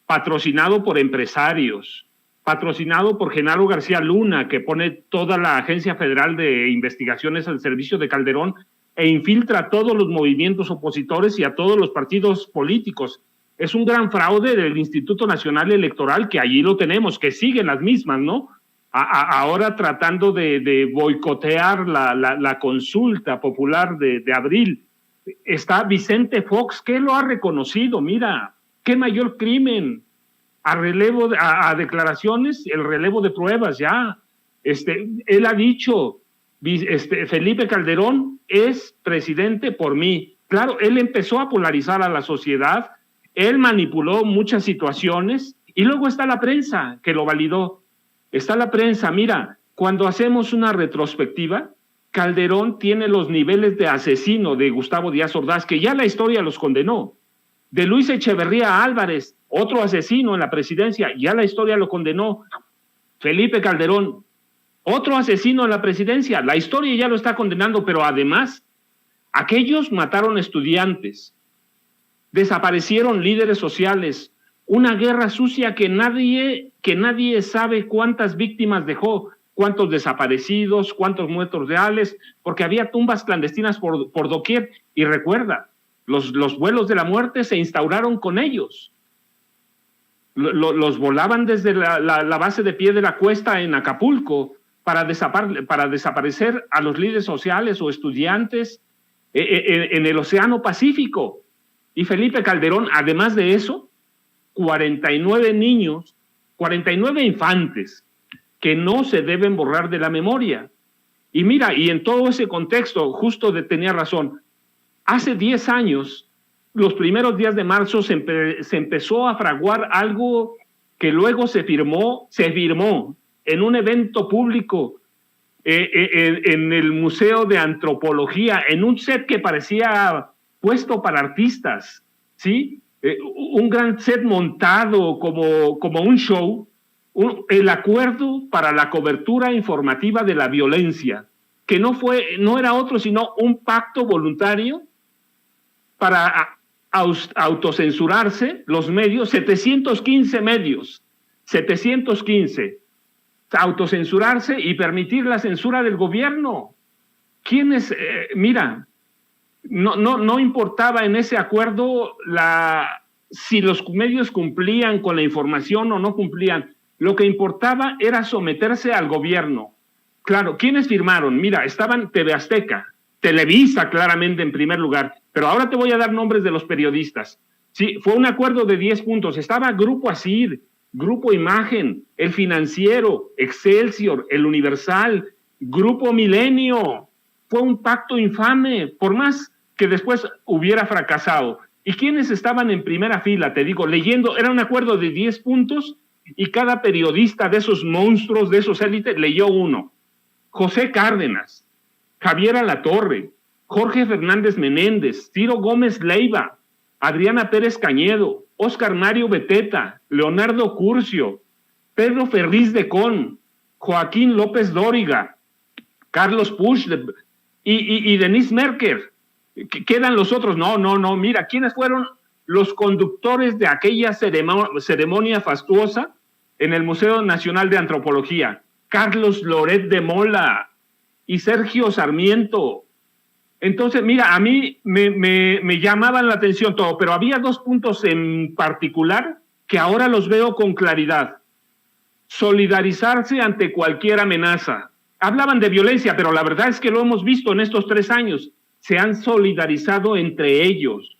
patrocinado por empresarios, patrocinado por Genaro García Luna, que pone toda la Agencia Federal de Investigaciones al servicio de Calderón e infiltra a todos los movimientos opositores y a todos los partidos políticos. Es un gran fraude del Instituto Nacional Electoral, que allí lo tenemos, que siguen las mismas, ¿no? Ahora tratando de boicotear la consulta popular de abril. Está Vicente Fox, que lo ha reconocido. Mira, qué mayor crimen. A declaraciones, el relevo de pruebas ya. Él ha dicho, Felipe Calderón es presidente por mí. Claro, él empezó a polarizar a la sociedad, él manipuló muchas situaciones y luego está la prensa que lo validó. Está la prensa, mira, cuando hacemos una retrospectiva, Calderón tiene los niveles de asesino de Gustavo Díaz Ordaz, que ya la historia los condenó. De Luis Echeverría Álvarez, otro asesino en la presidencia, ya la historia lo condenó. Felipe Calderón, otro asesino en la presidencia, la historia ya lo está condenando, pero además, aquellos mataron estudiantes, desaparecieron líderes sociales, una guerra sucia que nadie sabe cuántas víctimas dejó, cuántos desaparecidos, cuántos muertos reales, porque había tumbas clandestinas por doquier. Y recuerda, los vuelos de la muerte se instauraron con ellos. Los volaban desde la base de pie de la cuesta en Acapulco para desaparecer a los líderes sociales o estudiantes en el Océano Pacífico. Y Felipe Calderón, además de eso, 49 niños, 49 infantes que no se deben borrar de la memoria. Y mira, y en todo ese contexto, justo tenía razón, hace 10 años, los primeros días de marzo, se empezó a fraguar algo que luego se firmó en un evento público en el Museo de Antropología, en un set que parecía puesto para artistas, ¿sí? Un gran set montado como un show, el acuerdo para la cobertura informativa de la violencia, que no era otro sino un pacto voluntario para autocensurarse los medios, 715 medios, 715, autocensurarse y permitir la censura del gobierno. ¿Quiénes? Mira, no importaba en ese acuerdo si los medios cumplían con la información o no cumplían. Lo que importaba era someterse al gobierno. Claro, ¿quiénes firmaron? Mira, estaban TV Azteca, Televisa claramente en primer lugar, pero ahora te voy a dar nombres de los periodistas. Sí, fue un acuerdo de 10 puntos. Estaba Grupo ASIR, Grupo Imagen, El Financiero, Excelsior, El Universal, Grupo Milenio. Fue un pacto infame, por más que después hubiera fracasado. ¿Y quiénes estaban en primera fila? Te digo, leyendo, era un acuerdo de 10 puntos y cada periodista de esos monstruos, de esos élites, leyó uno. José Cárdenas, Javier Alatorre, Jorge Fernández Menéndez, Ciro Gómez Leiva, Adriana Pérez Cañedo, Óscar Mario Beteta, Leonardo Curcio, Pedro Ferriz de Con, Joaquín López Dóriga, Carlos Puig y Denise Merker. ¿Quedan los otros? No. Mira, ¿quiénes fueron los conductores de aquella ceremonia fastuosa en el Museo Nacional de Antropología? Carlos Loret de Mola y Sergio Sarmiento. Entonces, mira, a mí me llamaban la atención todo, pero había 2 puntos en particular que ahora los veo con claridad. Solidarizarse ante cualquier amenaza. Hablaban de violencia, pero la verdad es que lo hemos visto en estos 3 años. Se han solidarizado entre ellos.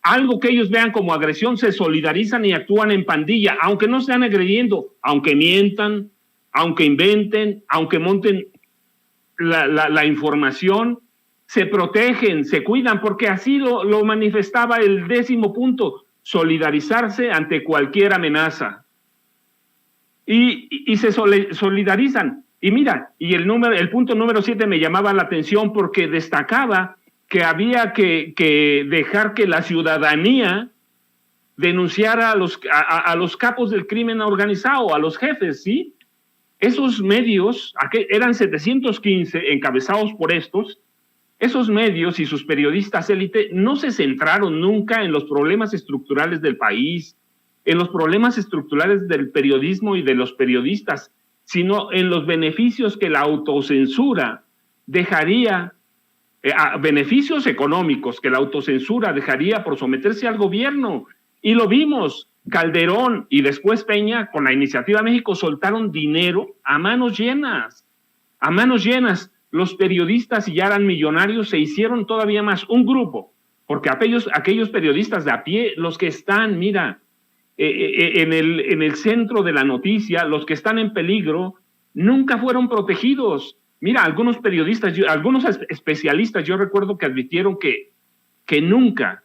Algo que ellos vean como agresión, se solidarizan y actúan en pandilla, aunque no estén agrediendo, aunque mientan, aunque inventen, aunque monten la información, se protegen, se cuidan, porque así lo manifestaba el 10º punto, solidarizarse ante cualquier amenaza. Y se solidarizan. Y mira, y el punto número 7 me llamaba la atención porque destacaba que había que dejar que la ciudadanía denunciara a los capos del crimen organizado, a los jefes, ¿sí? esos medios, eran 715 encabezados por esos medios y sus periodistas élite no se centraron nunca en los problemas estructurales del país, en los problemas estructurales del periodismo y de los periodistas, sino en los beneficios que la autocensura dejaría, beneficios económicos que la autocensura dejaría por someterse al gobierno. Y lo vimos, Calderón y después Peña, con la Iniciativa México, soltaron dinero a manos llenas, a manos llenas. Los periodistas, y ya eran millonarios, se hicieron todavía más un grupo, porque aquellos periodistas de a pie, los que están, mira, en el centro de la noticia, los que están en peligro, nunca fueron protegidos. Mira, algunos periodistas, algunos especialistas, yo recuerdo que advirtieron que nunca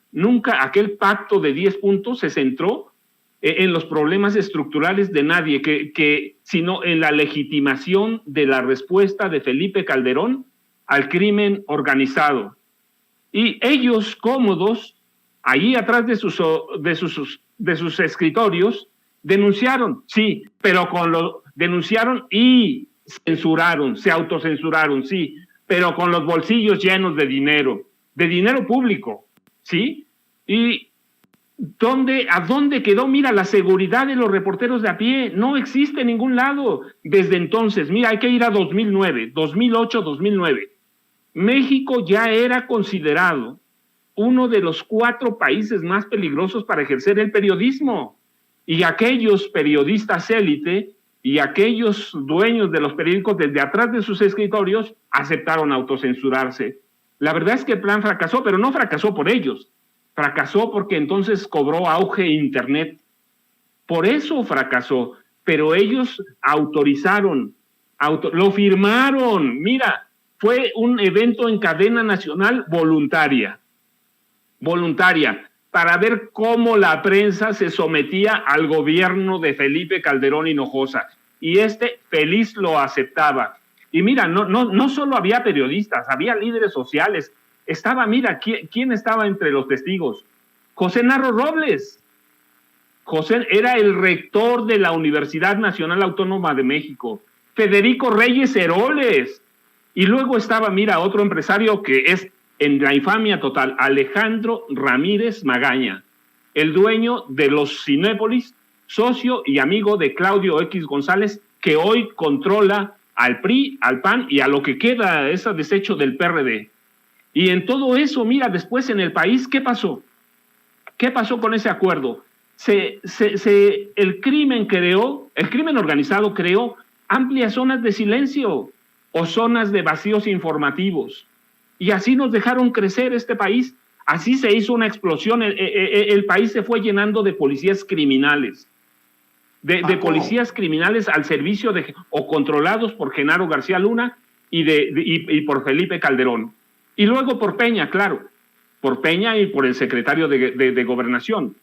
aquel pacto de 10 puntos se centró en los problemas estructurales de nadie, sino en la legitimación de la respuesta de Felipe Calderón al crimen organizado. Y ellos, cómodos, allí atrás de sus escritorios, denunciaron, sí, pero denunciaron y censuraron, se autocensuraron, sí, pero con los bolsillos llenos de dinero público, ¿sí? Y ¿a dónde quedó? Mira, la seguridad de los reporteros de a pie no existe en ningún lado. Desde entonces, mira, hay que ir a 2009, 2008, 2009. México ya era considerado uno de los 4 países más peligrosos para ejercer el periodismo. Y aquellos periodistas élite y aquellos dueños de los periódicos desde atrás de sus escritorios aceptaron autocensurarse. La verdad es que el plan fracasó, pero no fracasó por ellos. Fracasó porque entonces cobró auge Internet. Por eso fracasó, pero ellos autorizaron, lo firmaron. Mira, fue un evento en cadena nacional voluntaria, para ver cómo la prensa se sometía al gobierno de Felipe Calderón Hinojosa. Y feliz lo aceptaba. Y mira, no solo había periodistas, había líderes sociales. Mira, ¿quién estaba entre los testigos? José Narro Robles. José era el rector de la Universidad Nacional Autónoma de México. Federico Reyes Heroles. Y luego estaba, mira, otro empresario que es en la infamia total, Alejandro Ramírez Magaña, el dueño de los Cinépolis, socio y amigo de Claudio X González, que hoy controla al PRI, al PAN y a lo que queda, ese desecho del PRD. Y en todo eso, mira, después en el país, ¿qué pasó? ¿Qué pasó con ese acuerdo? El crimen organizado creó amplias zonas de silencio o zonas de vacíos informativos. Y así nos dejaron crecer este país. Así se hizo una explosión. El país se fue llenando de policías criminales. De policías criminales al servicio o controlados por Genaro García Luna y por Felipe Calderón. Y luego por Peña, claro. Por Peña y por el secretario de Gobernación,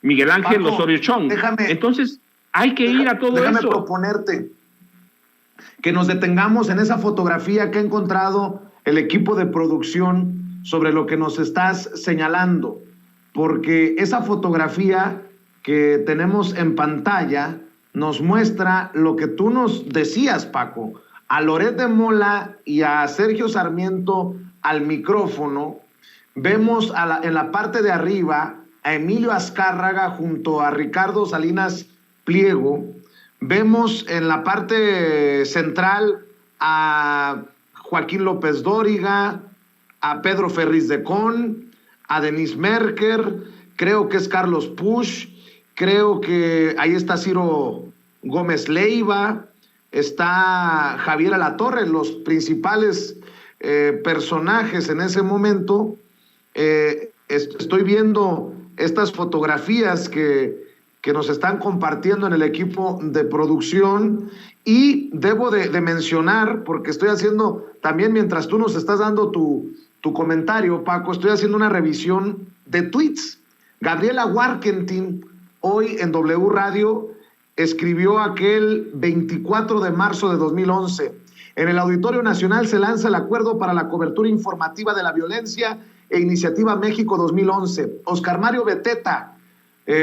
Miguel Ángel Osorio Chong. Entonces, hay que ir a todo eso. Déjame proponerte que nos detengamos en esa fotografía que ha encontrado el equipo de producción sobre lo que nos estás señalando, porque esa fotografía que tenemos en pantalla nos muestra lo que tú nos decías, Paco, a Loret de Mola y a Sergio Sarmiento al micrófono. Vemos en la parte de arriba a Emilio Azcárraga junto a Ricardo Salinas Pliego. Vemos en la parte central a Joaquín López Dóriga, a Pedro Ferriz de Con, a Denise Merker, creo que es Carlos Pusch, creo que ahí está Ciro Gómez Leiva, está Javier Alatorre, los principales personajes en ese momento. Estoy viendo estas fotografías que nos están compartiendo en el equipo de producción y debo de mencionar, porque estoy haciendo también, mientras tú nos estás dando tu comentario, Paco, estoy haciendo una revisión de tweets. Gabriela Warkentin, hoy en W Radio, escribió aquel 24 de marzo de 2011. En el Auditorio Nacional se lanza el Acuerdo para la Cobertura Informativa de la Violencia e Iniciativa México 2011. Oscar Mario Beteta,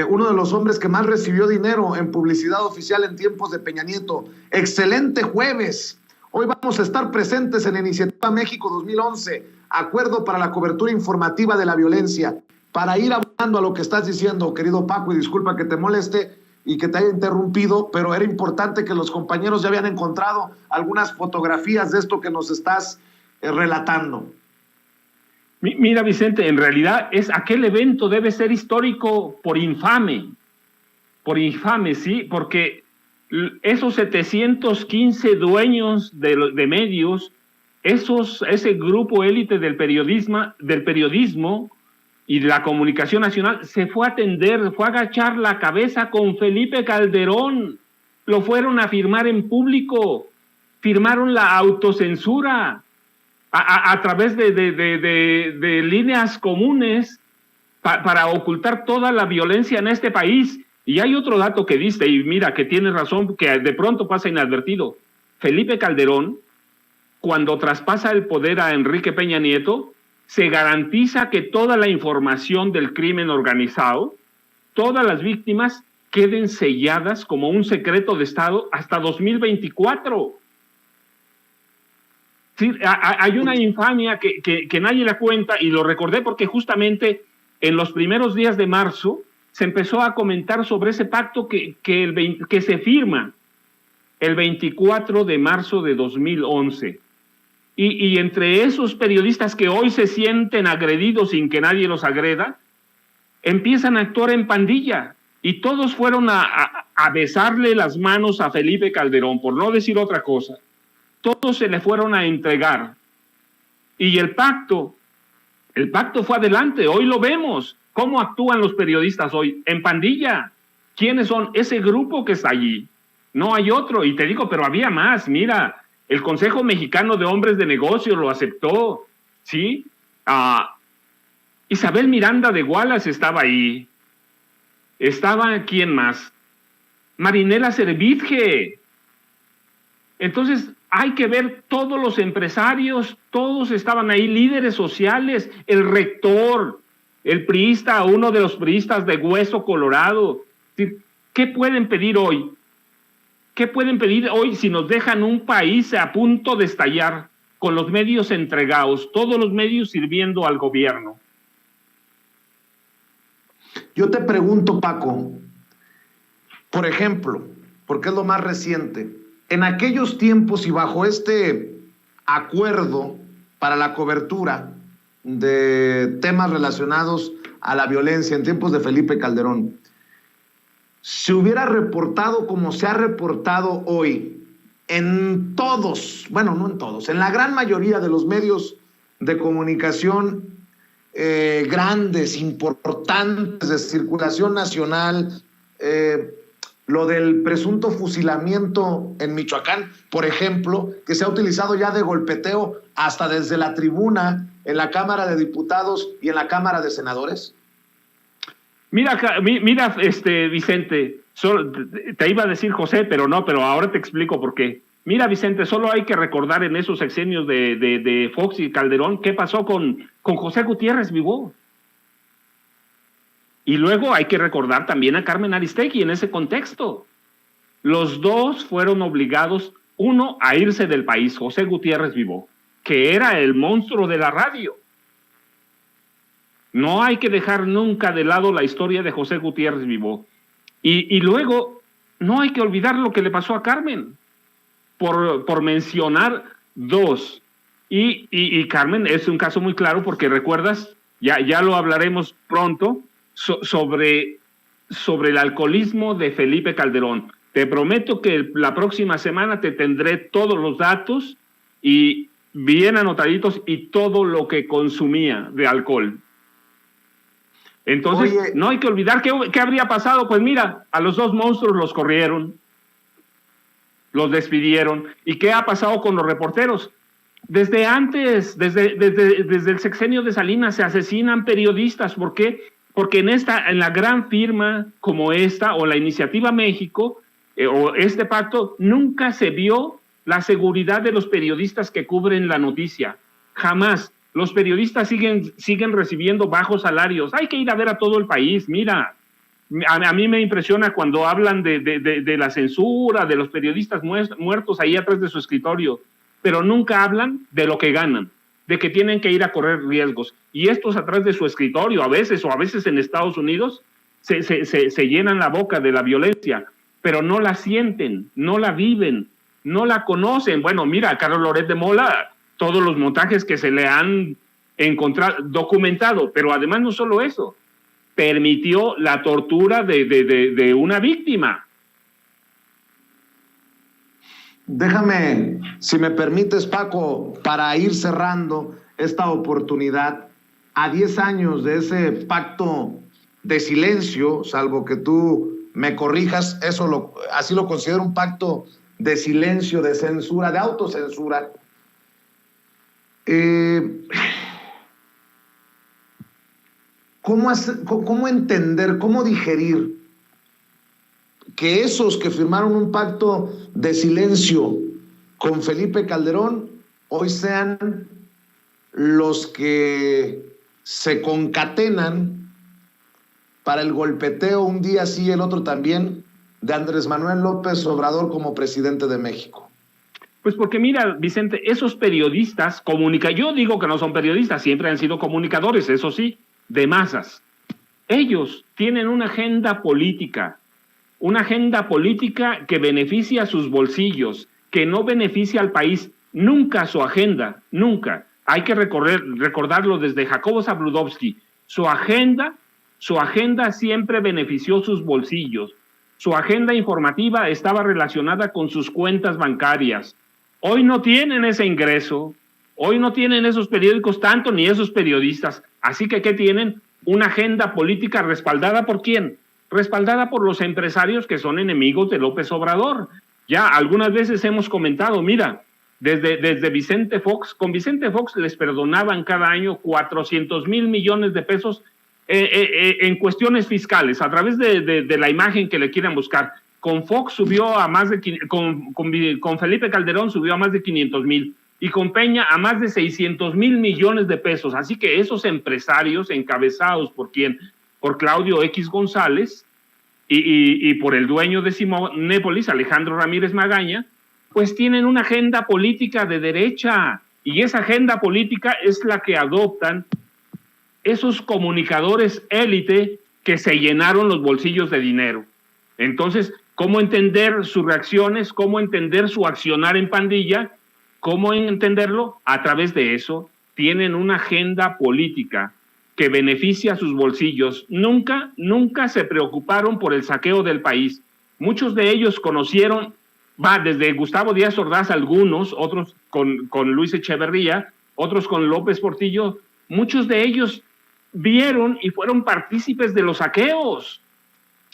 uno de los hombres que más recibió dinero en publicidad oficial en tiempos de Peña Nieto. Excelente jueves. Hoy vamos a estar presentes en la Iniciativa México 2011, Acuerdo para la Cobertura Informativa de la Violencia. Para ir abundando a lo que estás diciendo, querido Paco, y disculpa que te moleste y que te haya interrumpido, pero era importante que los compañeros ya habían encontrado algunas fotografías de esto que nos estás relatando. Mira, Vicente, en realidad aquel evento debe ser histórico por infame, sí, porque esos 715 dueños de medios, ese grupo élite del periodismo y de la comunicación nacional, se fue a atender, fue a agachar la cabeza con Felipe Calderón, lo fueron a firmar en público, firmaron la autocensura a través de líneas comunes para ocultar toda la violencia en este país. Y hay otro dato que diste, y mira, que tienes razón, que de pronto pasa inadvertido. Felipe Calderón, cuando traspasa el poder a Enrique Peña Nieto, se garantiza que toda la información del crimen organizado, todas las víctimas, queden selladas como un secreto de Estado hasta 2024. Sí, hay una infamia que nadie la cuenta, y lo recordé porque justamente en los primeros días de marzo se empezó a comentar sobre ese pacto que se firma el 24 de marzo de 2011. Y entre esos periodistas que hoy se sienten agredidos sin que nadie los agreda, empiezan a actuar en pandilla, y todos fueron a besarle las manos a Felipe Calderón, por no decir otra cosa. Todos se le fueron a entregar. Y el pacto fue adelante. Hoy lo vemos. ¿Cómo actúan los periodistas hoy? En pandilla. ¿Quiénes son? Ese grupo que está allí. No hay otro. Y te digo, pero había más. Mira, el Consejo Mexicano de Hombres de Negocios lo aceptó. ¿Sí? Isabel Miranda de Wallace estaba ahí. Estaba, ¿quién más? Marinela Servitje. Entonces, hay que ver, todos los empresarios, todos estaban ahí, líderes sociales, el rector, el priista, uno de los priistas de Hueso Colorado. ¿Qué pueden pedir hoy? ¿Qué pueden pedir hoy si nos dejan un país a punto de estallar, con los medios entregados, todos los medios sirviendo al gobierno? Yo te pregunto, Paco, por ejemplo, porque es lo más reciente, en aquellos tiempos y bajo este acuerdo para la cobertura de temas relacionados a la violencia en tiempos de Felipe Calderón, se hubiera reportado como se ha reportado hoy en todos, bueno, no en todos, en la gran mayoría de los medios de comunicación grandes, importantes, de circulación nacional, lo del presunto fusilamiento en Michoacán, por ejemplo, que se ha utilizado ya de golpeteo hasta desde la tribuna en la Cámara de Diputados y en la Cámara de Senadores? Mira, Vicente, te iba a decir José, pero ahora te explico por qué. Mira, Vicente, solo hay que recordar en esos sexenios de Fox y Calderón qué pasó con José Gutiérrez Vivó. Y luego hay que recordar también a Carmen Aristegui en ese contexto. Los dos fueron obligados, uno a irse del país, José Gutiérrez Vivó, que era el monstruo de la radio. No hay que dejar nunca de lado la historia de José Gutiérrez Vivó. Y luego no hay que olvidar lo que le pasó a Carmen, por mencionar dos. Y Carmen es un caso muy claro porque recuerdas, ya lo hablaremos pronto, sobre el alcoholismo de Felipe Calderón. Te prometo que la próxima semana te tendré todos los datos y bien anotaditos y todo lo que consumía de alcohol. Entonces, oye, no hay que olvidar qué habría pasado. Pues mira, a los dos monstruos los corrieron, los despidieron. ¿Y qué ha pasado con los reporteros? Desde antes, desde el sexenio de Salinas se asesinan periodistas. ¿Por qué? Porque en la gran firma como esta, o la Iniciativa México, o este pacto, nunca se vio la seguridad de los periodistas que cubren la noticia. Jamás. Los periodistas siguen recibiendo bajos salarios. Hay que ir a ver a todo el país. Mira, A mí me impresiona cuando hablan de la censura, de los periodistas muertos ahí atrás de su escritorio, pero nunca hablan de lo que ganan, de que tienen que ir a correr riesgos. Y estos atrás de su escritorio, a veces en Estados Unidos, se llenan la boca de la violencia, pero no la sienten, no la viven, no la conocen. Bueno, mira, a Carlos Loret de Mola, todos los montajes que se le han encontrado, documentado, pero además no solo eso, permitió la tortura de una víctima. Déjame, si me permites, Paco, para ir cerrando esta oportunidad, a 10 años de ese pacto de silencio, salvo que tú me corrijas, así lo considero un pacto de silencio, de censura, de autocensura. ¿Cómo entender, cómo digerir que esos que firmaron un pacto de silencio con Felipe Calderón hoy sean los que se concatenan para el golpeteo un día sí y el otro también de Andrés Manuel López Obrador como presidente de México? Pues porque mira, Vicente, esos periodistas yo digo que no son periodistas, siempre han sido comunicadores, eso sí, de masas. Ellos tienen una agenda política que beneficia a sus bolsillos, que no beneficia al país, nunca su agenda, nunca. Hay que recordarlo desde Jacobo Zabludovsky. Su agenda siempre benefició sus bolsillos. Su agenda informativa estaba relacionada con sus cuentas bancarias. Hoy no tienen ese ingreso, hoy no tienen esos periódicos tanto ni esos periodistas. Así que, ¿qué tienen? Una agenda política respaldada ¿por quién? Respaldada por los empresarios que son enemigos de López Obrador. Ya algunas veces hemos comentado, mira, desde Vicente Fox, con Vicente Fox les perdonaban cada año 400,000 millones de pesos en cuestiones fiscales, a través de la imagen que le quieran buscar. Con Fox subió a más de, con Felipe Calderón subió a más de 500,000 y con Peña a más de 600,000 millones de pesos. Así que esos empresarios encabezados por quién, por Claudio X González y por el dueño de Simonépolis, Alejandro Ramírez Magaña, pues tienen una agenda política de derecha, y esa agenda política es la que adoptan esos comunicadores élite que se llenaron los bolsillos de dinero. Entonces, ¿cómo entender sus reacciones? ¿Cómo entender su accionar en pandilla? ¿Cómo entenderlo? A través de eso, tienen una agenda política que beneficia a sus bolsillos. Nunca se preocuparon por el saqueo del país. Muchos de ellos conocieron, desde Gustavo Díaz Ordaz, algunos, otros con Luis Echeverría, otros con López Portillo, muchos de ellos vieron y fueron partícipes de los saqueos.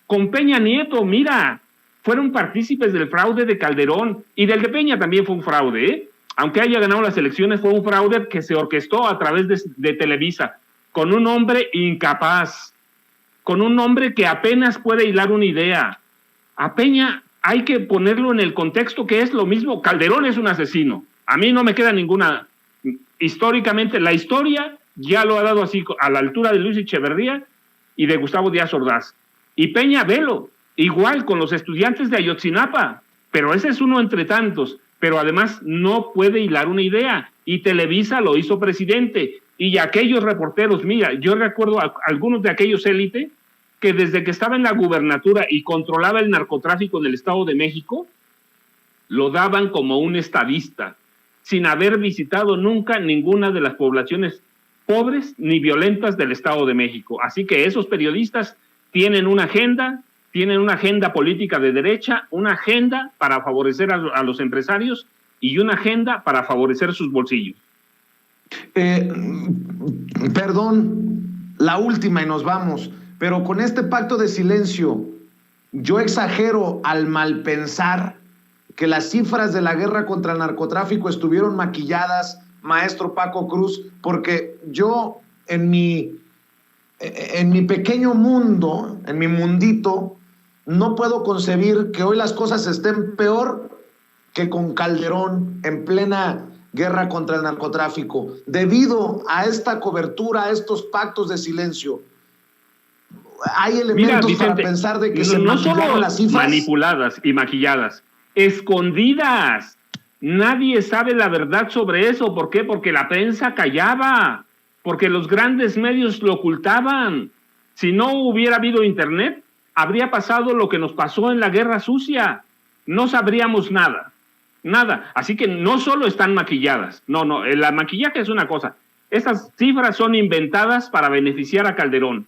Con Peña Nieto, mira, fueron partícipes del fraude de Calderón, y del de Peña también fue un fraude, ¿eh? Aunque haya ganado las elecciones, fue un fraude que se orquestó a través de Televisa, con un hombre incapaz, con un hombre que apenas puede hilar una idea. A Peña hay que ponerlo en el contexto que es lo mismo. Calderón es un asesino. A mí no me queda ninguna. Históricamente, la historia ya lo ha dado así, a la altura de Luis Echeverría y de Gustavo Díaz Ordaz. Y Peña, velo, igual con los estudiantes de Ayotzinapa, pero ese es uno entre tantos, pero además no puede hilar una idea, y Televisa lo hizo presidente, y aquellos reporteros, mira, yo recuerdo a algunos de aquellos élite que desde que estaba en la gubernatura y controlaba el narcotráfico en el Estado de México, lo daban como un estadista, sin haber visitado nunca ninguna de las poblaciones pobres ni violentas del Estado de México. Así que esos periodistas tienen una agenda política de derecha, una agenda para favorecer a los empresarios y una agenda para favorecer sus bolsillos. Perdón, la última y nos vamos, pero con este pacto de silencio, yo exagero al malpensar que las cifras de la guerra contra el narcotráfico estuvieron maquilladas, maestro Paco Cruz, porque yo en mi pequeño mundo, en mi mundito, no puedo concebir que hoy las cosas estén peor que con Calderón en plena guerra contra el narcotráfico, debido a esta cobertura, a estos pactos de silencio. hay elementos para pensar de que se maquillaron las cifras. Manipuladas y maquilladas, escondidas. Nadie sabe la verdad sobre eso. ¿Por qué? Porque la prensa callaba, porque los grandes medios lo ocultaban. Si no hubiera habido internet, habría pasado lo que nos pasó en la Guerra Sucia. No sabríamos nada, nada. Así que no solo están maquilladas. No, el maquillaje es una cosa. Estas cifras son inventadas para beneficiar a Calderón.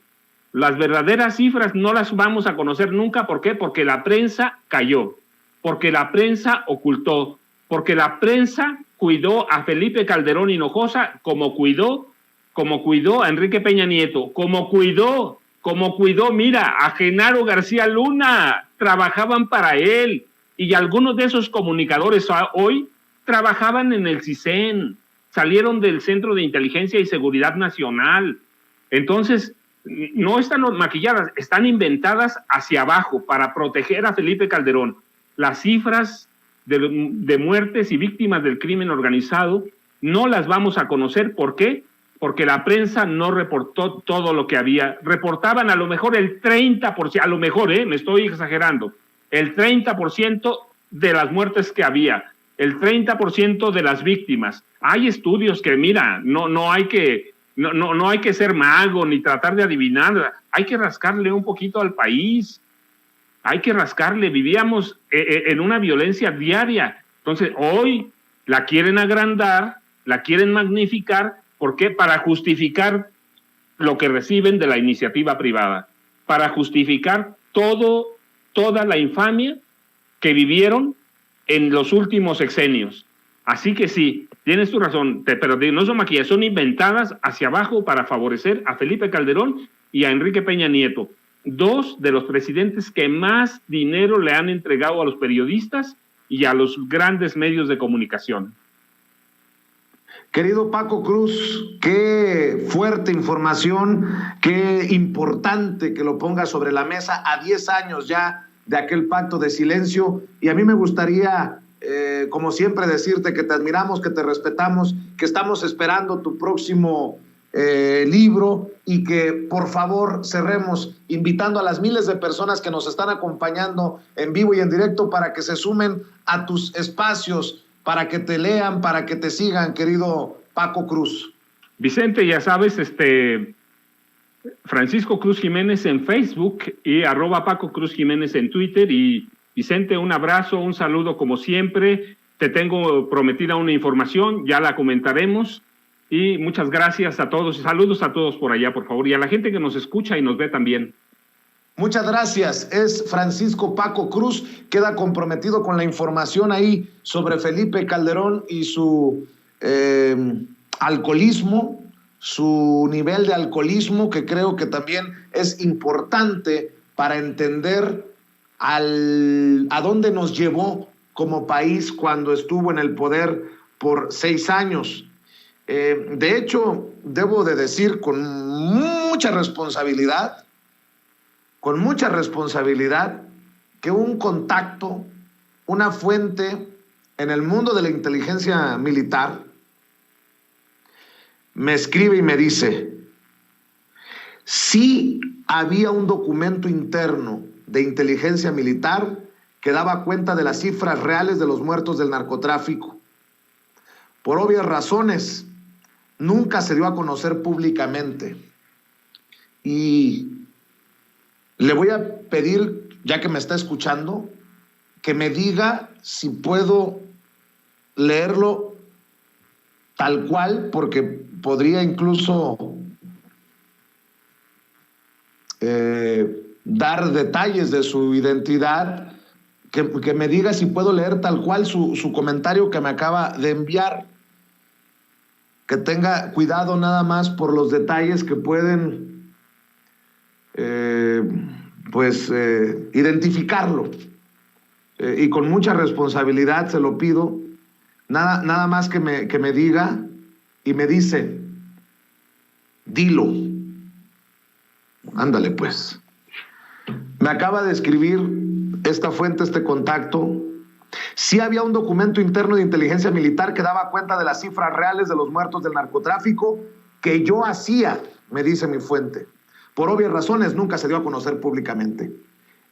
Las verdaderas cifras no las vamos a conocer nunca. ¿Por qué? Porque la prensa cayó, porque la prensa ocultó, porque la prensa cuidó a Felipe Calderón Hinojosa como cuidó a Enrique Peña Nieto, como cuidó, mira, a Genaro García Luna, trabajaban para él, y algunos de esos comunicadores hoy trabajaban en el CISEN, salieron del Centro de Inteligencia y Seguridad Nacional. Entonces, no están maquilladas, están inventadas hacia abajo para proteger a Felipe Calderón. Las cifras de muertes y víctimas del crimen organizado no las vamos a conocer. ¿Por qué? Porque la prensa no reportó todo lo que había. Reportaban a lo mejor el 30%, a lo mejor, me estoy exagerando, el 30% de las muertes que había, el 30% de las víctimas. Hay estudios que, mira, no hay que ser mago ni tratar de adivinar, hay que rascarle un poquito al país. Hay que rascarle, vivíamos en una violencia diaria. Entonces, hoy la quieren agrandar, la quieren magnificar. ¿Por qué? Para justificar lo que reciben de la iniciativa privada, para justificar toda la infamia que vivieron en los últimos sexenios. Así que sí, tienes tu razón, pero no son maquilladas, son inventadas hacia abajo para favorecer a Felipe Calderón y a Enrique Peña Nieto, dos de los presidentes que más dinero le han entregado a los periodistas y a los grandes medios de comunicación. Querido Paco Cruz, qué fuerte información, qué importante que lo ponga sobre la mesa a 10 años ya de aquel pacto de silencio. Y a mí me gustaría, como siempre, decirte que te admiramos, que te respetamos, que estamos esperando tu próximo libro y que por favor cerremos invitando a las miles de personas que nos están acompañando en vivo y en directo para que se sumen a tus espacios, para que te lean, para que te sigan, querido Paco Cruz. Vicente, ya sabes, Francisco Cruz Jiménez en Facebook y @Paco Cruz Jiménez en Twitter. Y Vicente, un abrazo, un saludo como siempre. Te tengo prometida una información, ya la comentaremos. Y muchas gracias a todos. Saludos a todos por allá, por favor. Y a la gente que nos escucha y nos ve también. Muchas gracias. Es Francisco Paco Cruz. Queda comprometido con la información ahí sobre Felipe Calderón y su alcoholismo, su nivel de alcoholismo, que creo que también es importante para entender a dónde nos llevó como país cuando estuvo en el poder por 6 años. De hecho, debo de decir con mucha responsabilidad, que un contacto, una fuente en el mundo de la inteligencia militar, me escribe y me dice: sí había un documento interno de inteligencia militar que daba cuenta de las cifras reales de los muertos del narcotráfico. Por obvias razones, nunca se dio a conocer públicamente. Y le voy a pedir, ya que me está escuchando, que me diga si puedo leerlo tal cual, porque podría incluso dar detalles de su identidad, que me diga si puedo leer tal cual su comentario que me acaba de enviar. Que tenga cuidado nada más por los detalles que pueden identificarlo. Y con mucha responsabilidad se lo pido. Nada más que me diga y me dice: dilo. Ándale pues. Me acaba de escribir esta fuente, este contacto. Sí había un documento interno de inteligencia militar que daba cuenta de las cifras reales de los muertos del narcotráfico que yo hacía, me dice mi fuente. Por obvias razones, nunca se dio a conocer públicamente.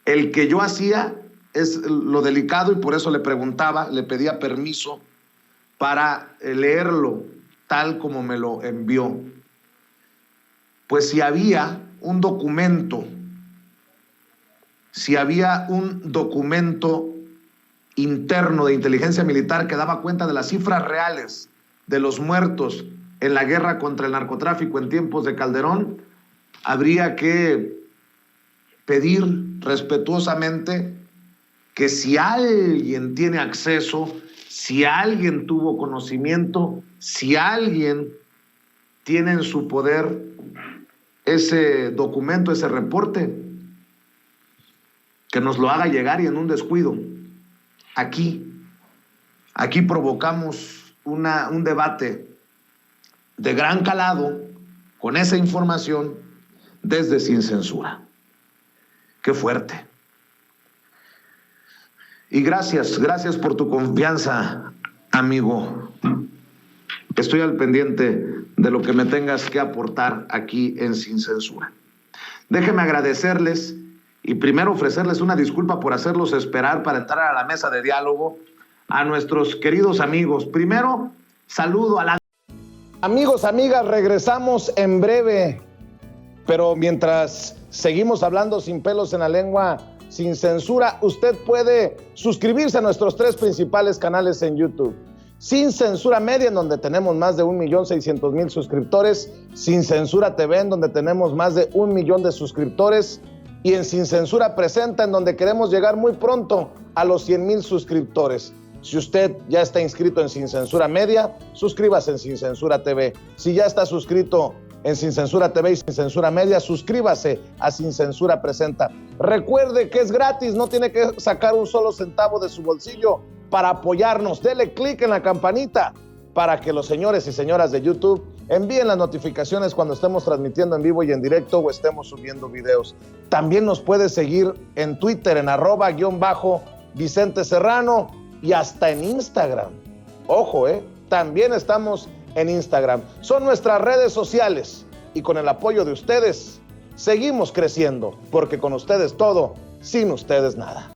El que yo hacía es lo delicado y por eso le preguntaba, le pedía permiso para leerlo tal como me lo envió. Pues si había un documento interno de inteligencia militar que daba cuenta de las cifras reales de los muertos en la guerra contra el narcotráfico en tiempos de Calderón, habría que pedir respetuosamente que si alguien tiene acceso, si alguien tuvo conocimiento, si alguien tiene en su poder ese documento, ese reporte, que nos lo haga llegar y en un descuido. Aquí provocamos un debate de gran calado con esa información desde Sin Censura. Qué fuerte. Y gracias por tu confianza, amigo. Estoy al pendiente de lo que me tengas que aportar aquí en Sin Censura. Déjenme agradecerles y primero ofrecerles una disculpa por hacerlos esperar para entrar a la mesa de diálogo a nuestros queridos amigos. Primero, saludo a la... Amigos, amigas, regresamos en breve, pero mientras seguimos hablando sin pelos en la lengua, Sin Censura, usted puede suscribirse a nuestros 3 principales canales en YouTube. Sin Censura Media, en donde tenemos más de 1.600.000 suscriptores, Sin Censura TV, en donde tenemos más de 1 millón de suscriptores, y en Sin Censura Presenta, en donde queremos llegar muy pronto a los 100,000 suscriptores. Si usted ya está inscrito en Sin Censura Media, suscríbase en Sin Censura TV. Si ya está suscrito en Sin Censura TV y Sin Censura Media, suscríbase a Sin Censura Presenta. Recuerde que es gratis, no tiene que sacar un solo centavo de su bolsillo para apoyarnos. Dele clic en la campanita para que los señores y señoras de YouTube envíen las notificaciones cuando estemos transmitiendo en vivo y en directo o estemos subiendo videos. También nos puede seguir en Twitter en @Vicente Serrano y hasta en Instagram. Ojo, también estamos en Instagram. Son nuestras redes sociales y con el apoyo de ustedes seguimos creciendo, porque con ustedes todo, sin ustedes nada.